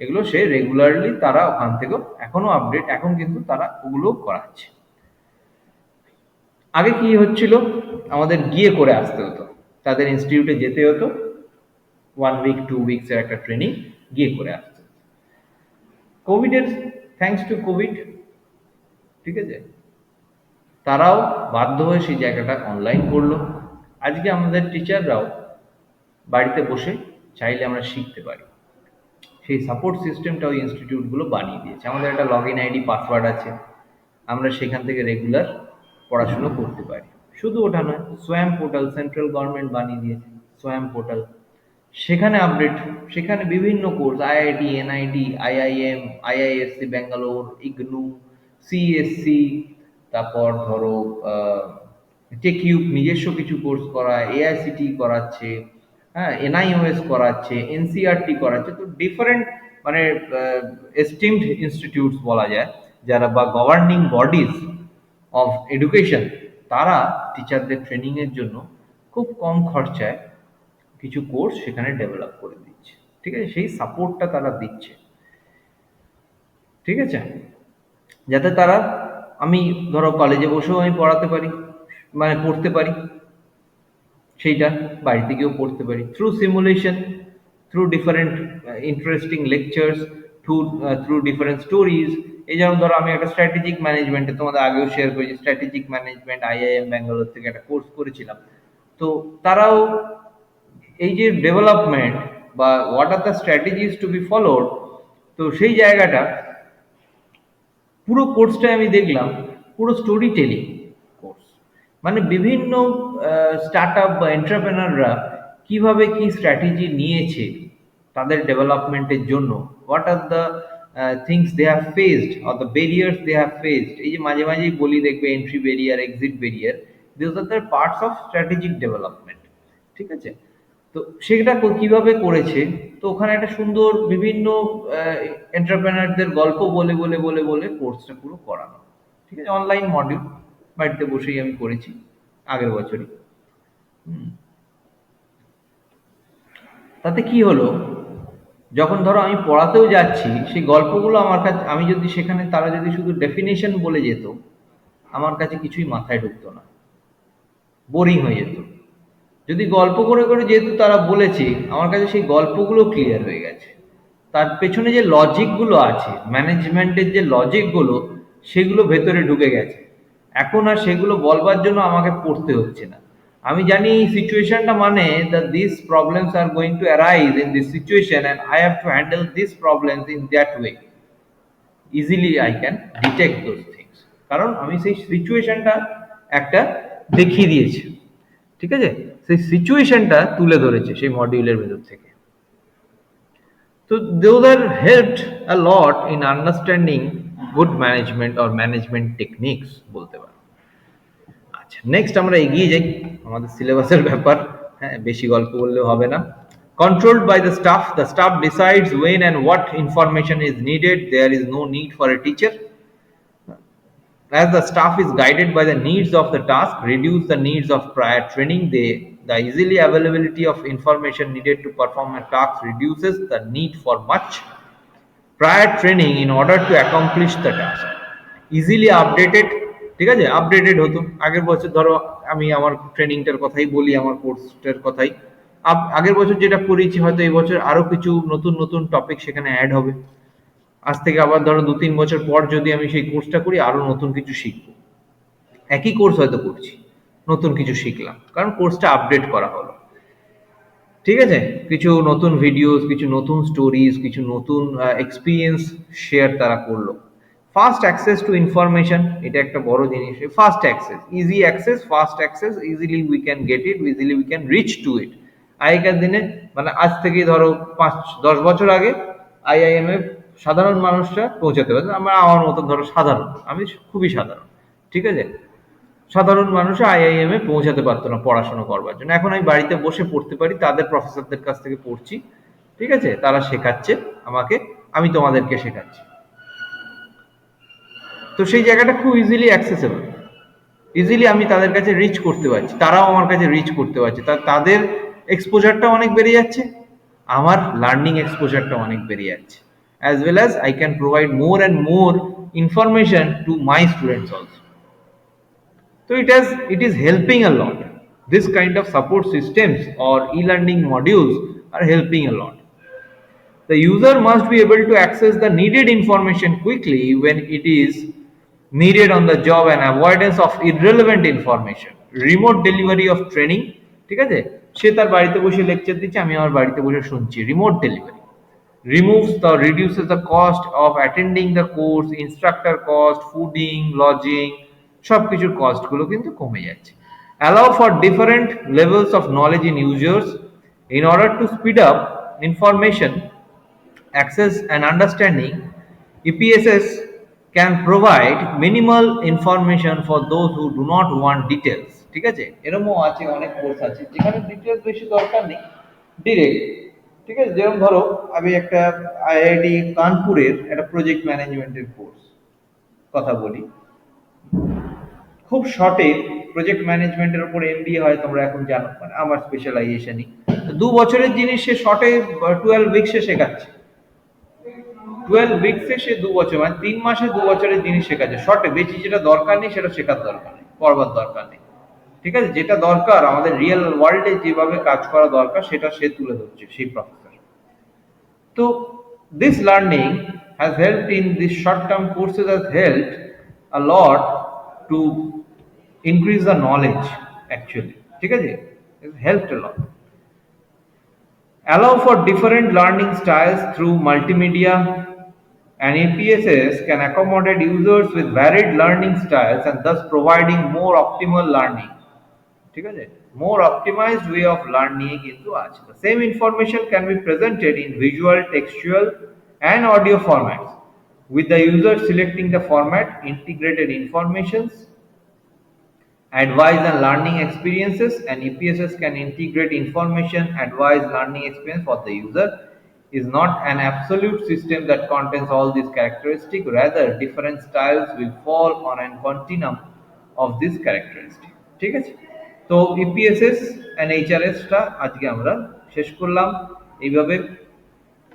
এগুলো সে রেগুলারলি তারা ওখান থেকেও এখনো আপডেট, এখন কিন্তু তারা ওগুলো করাচ্ছে। আগে কি হচ্ছিল, আমাদের গিয়ে করে আসতে হতো, তাদের ইনস্টিটিউটে যেতে হতো, 1 উইক 2 উইকস এর একটা ট্রেনিং গিয়ে করে আসতে হতো। কোভিডের, থ্যাঙ্কস টু কোভিড, ঠিক আছে, তারাও বাধ্য হয়ে সেই জায়গাটা অনলাইন করলো। আজকে আমাদের টিচাররাও বাড়িতে বসে চাইলে আমরা শিখতে পারি, সেই সাপোর্ট সিস্টেমটা ওই ইনস্টিটিউটগুলো বানিয়ে দিয়েছে। আমাদের একটা লগ ইন আইডি পাসওয়ার্ড আছে, আমরা সেখান থেকে রেগুলার পড়াশুনো করতে পারি। শুধু ওটা নয়, সোয়াম পোর্টাল সেন্ট্রাল গভর্নমেন্ট বানিয়ে দিয়েছে, সোয়াম পোর্টাল, সেখানে আপডেট, সেখানে বিভিন্ন course, IIT, NIT, IIM, IISc Bangalore, IGNOU, CSC, তারপর ধরো টেকইউব নিজস্ব কিছু কোর্স করায়, এআইসিটি করাচ্ছে, হ্যাঁ, এনআইওএস করাচ্ছে, এনসিআরটি করাচ্ছে। তো ডিফারেন্ট মানে এস্টিমড ইনস্টিটিউটস বলা যায়, যারা বা গভর্নিং বডিজ অফ এডুকেশন, তারা টিচারদের ট্রেনিংয়ের জন্য খুব কম খরচায় কিছু কোর্স সেখানে ডেভেলপ করে দিচ্ছে, ঠিক আছে, সেই সাপোর্টটা তারা দিচ্ছে, ঠিক আছে, যাতে তারা, আমি ধরো কলেজে বসেও আমি পড়াতে পারি, মানে পড়তে পারি, সেইটা বাড়িতে গিয়েও পড়তে পারি, through simulation, through different interesting lectures, through different stories. এই যেমন ধরো আমি একটা স্ট্র্যাটেজিক ম্যানেজমেন্টে, তোমাদের আগেও শেয়ার করেছি, স্ট্র্যাটেজিক ম্যানেজমেন্ট আইআইএম ব্যাঙ্গালোর থেকে একটা কোর্স করেছিলাম। তো তারাও এই যে ডেভেলপমেন্ট বা what are the strategies two be followed, তো সেই জায়গাটা পুরো কোর্সটাই আমি দেখলাম পুরো স্টোরি টেলিং কোর্স, মানে বিভিন্ন স্টার্ট আপ বা এন্টারপ্রেনাররা কিভাবে কি স্ট্র্যাটেজি নিয়েছে তাদের ডেভেলপমেন্টের জন্য, what are the things they have faced or the barriers they have faced. এই যে মাঝে মাঝেই বলি, দেখবে entry barrier, exit barrier, this are the parts of strategic development, ঠিক আছে। তো সেটা কিভাবে করেছে, তো ওখানে একটা সুন্দর বিভিন্ন এন্টারপ্রেনারদের গল্প বলে বলে বলে বলে কোর্সটা পুরো করানো, ঠিক আছে, অনলাইন মডিউল, বাড়িতে বসেই আমি করেছি আগের বছরই। তাতে কি হলো, যখন ধরো আমি পড়াতেও যাচ্ছি, সেই গল্পগুলো আমার কাছে, আমি যদি সেখানে তারা যদি শুধু ডেফিনেশন বলে যেত, আমার কাছে কিছুই মাথায় ঢুকতো না, বোরিং হয়ে যেত। যদি গল্প করে করে যেহেতু তারা বলেছে, আমার কাছে সেই গল্পগুলো ক্লিয়ার হয়ে গেছে, তার পেছনে যে লজিকগুলো আছে, ম্যানেজমেন্টের যে লজিকগুলো, সেগুলো ভেতরে ঢুকে গেছে। এখন আর সেগুলো বলবার জন্য আমাকে পড়তে হচ্ছে না, আমি জানি এই সিচুয়েশনটা, মানে the this problems are going to arise in this situation and I have to handle this problems in that way, easily I can detect those things, কারণ আমি সেই সিচুয়েশনটা একটা দেখিয়ে দিয়েছি, ঠিক আছে, সেই সিচুয়েশনটা তুলে ধরেছে সেই মডিউলের ভেতর থেকে। তো those are helped a lot in understanding good management or management techniques বলতে পারো। আচ্ছা, নেক্সট আমরা এগিয়ে যাই, আমাদের সিলেবাসের ব্যাপার, হ্যাঁ, বেশি গল্প বললেও হবে না। Controlled by the staff decides when and what information is needed, there is no need for a teacher. as the staff is guided by the needs of the task, reduce the needs of prior training. The easily availability of information needed to perform a task reduces the need for much prior training in order to accomplish the task. Easily updated, ঠিক আছে, updated হতো। আগের বছর ধরো আমি আমার ট্রেনিংটার কথাই বলি, আমার কোর্সটার কথাই, আগের বছর যেটা করেছি হয়তো এই বছর আরো কিছু নতুন নতুন টপিক সেখানে অ্যাড হবে। আজ থেকে আবার ধরো 2-3 বছর পর যদি আমি সেই কোর্সটা করি আরো নতুন কিছু শিখবো। একই কোর্স হয়তো করছি, নতুন কিছু শিখলাম, কারণ কোর্সটা আপডেট করা হলো। ঠিক আছে, কিছু নতুন ভিডিওস, কিছু নতুন স্টোরিজ, কিছু নতুন এক্সপিরিয়েন্স শেয়ার তারা করলো। ফাস্ট অ্যাক্সেস টু ইনফরমেশন, এটা একটা বড় জিনিস। Fast access, easy access, fast access, easily we can get it, easily we can reach to it. আগেকার দিনে মানে আজ থেকে ধরো 5-10 বছর আগে আইআইএম এ সাধারণ মানুষরা পৌঁছাতে পারে, আমার মতো ধরো সাধারণ, আমি খুবই সাধারণ, ঠিক আছে, সাধারণ মানুষ আইআইএম এ পৌঁছাতে পারতো না পড়াশোনা করবার জন্য। এখন আমি বাড়িতে বসে পড়তে পারি, তাদের প্রফেসরদের কাছ থেকে পড়ছি, ঠিক আছে, তারা শেখাচ্ছে আমাকে, আমি তোমাদেরকে শেখাচ্ছি। তো সেই জায়গাটা খুব ইজিলি অ্যাক্সেসেবল, ইজিলি আমি তাদের কাছে রিচ করতে পারছি, তারাও আমার কাছে রিচ করতে পারছে। তাদের এক্সপোজারটা অনেক বেড়ে যাচ্ছে, আমার লার্নিং এক্সপোজারটা অনেক বেড়ে যাচ্ছে, as well as I can provide more and more information to my students also. So it is helping a lot. This kind of support systems or e-learning modules are helping a lot. The user must be able to access the needed information quickly when it is needed on the job and avoidance of irrelevant information. Remote delivery of training, ঠিক আছে, সে তার বাড়িতে বসে lecture দিচ্ছে, আমি আমার বাড়িতে বসে শুনছি। Remote delivery reduces the cost of attending the course, instructor cost, fooding, lodging, সবকিছুর কস্ট গুলো কিন্তু কমে যাচ্ছে। Allow for different levels of knowledge in users in order to speed up information access and understanding. EPSS can provide minimal information for those who do not want details, ঠিক আছে, এরকমও আছে, অনেক কোর্স আছে যেখানে ডিটেলস বেশি দরকার নেই, ডিরেক্ট, ঠিক আছে। যেরকম ধরো আমি একটা আইআইটি কানপুরের একটা প্রজেক্ট ম্যানেজমেন্টের কোর্স কথা বলি, খুব শর্টে প্রজেক্ট ম্যানেজমেন্টের উপর এমবিএ হয়, তোমরা এখন জানো, মানে আমার স্পেশালাইজেশনই 2 বছরের জিনিস সে শর্টে 12 উইকসে শেখাচ্ছে। 12 উইকসে সে 2 বছর, মানে 3 মাসে 2 বছরের জিনিস শেখাচ্ছে শর্টে। বেশি যেটা দরকার নেই সেটা শেখার দরকার নেই, পড়বার দরকার নেই, ঠিক আছে। যেটা দরকার আমাদের রিয়েল ওয়ার্ল্ডে যেভাবে কাজ করা দরকার সেটা সে তুলে ধরছে, সেই প্রফেসর। তো this learning has helped in these short term courses has helped a lot to increase the knowledge actually, ঠিক আছে, it helped a lot. Allow for different learning styles through multimedia, and EPSS can accommodate users with varied learning styles and thus providing more optimal learning, ঠিক আছে, more optimized way of learning কিন্তু আছে। The same information can be presented in visual, textual and audio formats, with the user selecting the format. Integrated informations, advice and learning experiences, and EPSS can integrate information, advice, learning experience for the user. Is not an absolute system that contains all these characteristics, rather different styles will fall on a continuum of this characteristic, ঠিক আছে। তো ইপিএসএস and HRS টা আজকে আমরা শেষ করলাম এইভাবে।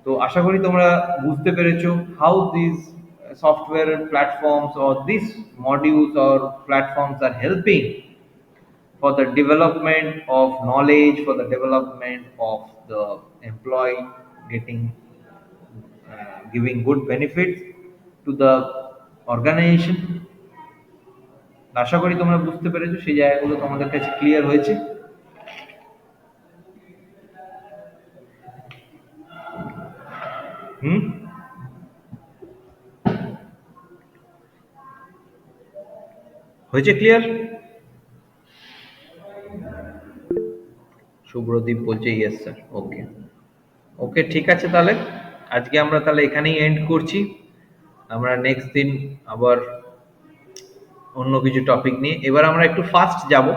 তো আশা করি তোমরা বুঝতে পেরেছো how this software platforms or this modules or platforms are helping for the development of knowledge, for the development of the employee getting giving good benefits to the organization. আশা করি তোমরা বুঝতে পেরেছো, সেই জায়গাগুলো তোমাদের কাছে ক্লিয়ার হয়েছে। হয়েছে ক্লিয়ার? শুভ্রদীপ বলছে ইয়েস স্যার। ওকে ওকে, ঠিক আছে, তাহলে আজকে আমরা তাহলে এখানেই এন্ড করছি। আমরা নেক্সট দিন আবার অন্য কিছু টপিক নিয়ে, এবার আমরা একটু ফাস্ট যাব,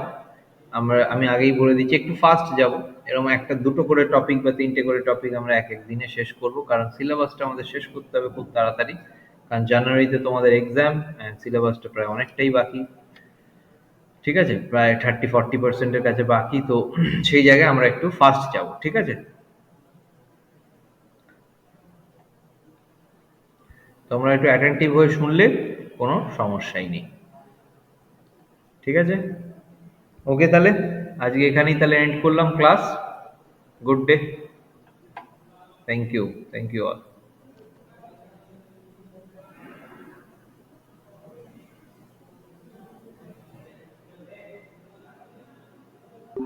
আমি আগেই বলে দিচ্ছি একটু ফাস্ট যাব। এরকম 1-2 করে টপিক বা 3টে করে টপিক আমরা এক এক দিনে শেষ করব, কারণ সিলেবাসটা আমাদের শেষ করতে হবে খুব তাড়াতাড়ি। কারণ জানুয়ারিতে তোমাদের এক্সাম অ্যান্ড সিলেবাসটা প্রায় অনেকটাই বাকি। ঠিক আছে, প্রায় 30-40% কাছে বাকি, তো সেই জায়গায় আমরা একটু ফাস্ট যাব। ঠিক আছে, তোমরা একটু অ্যাটেন্টিভ হয়ে শুনলে কোনো সমস্যাই নেই। ঠিক আছে, ওকে, তাহলে আজকে এখানেই তাহলে এন্ড করলাম class. Good day, thank you all.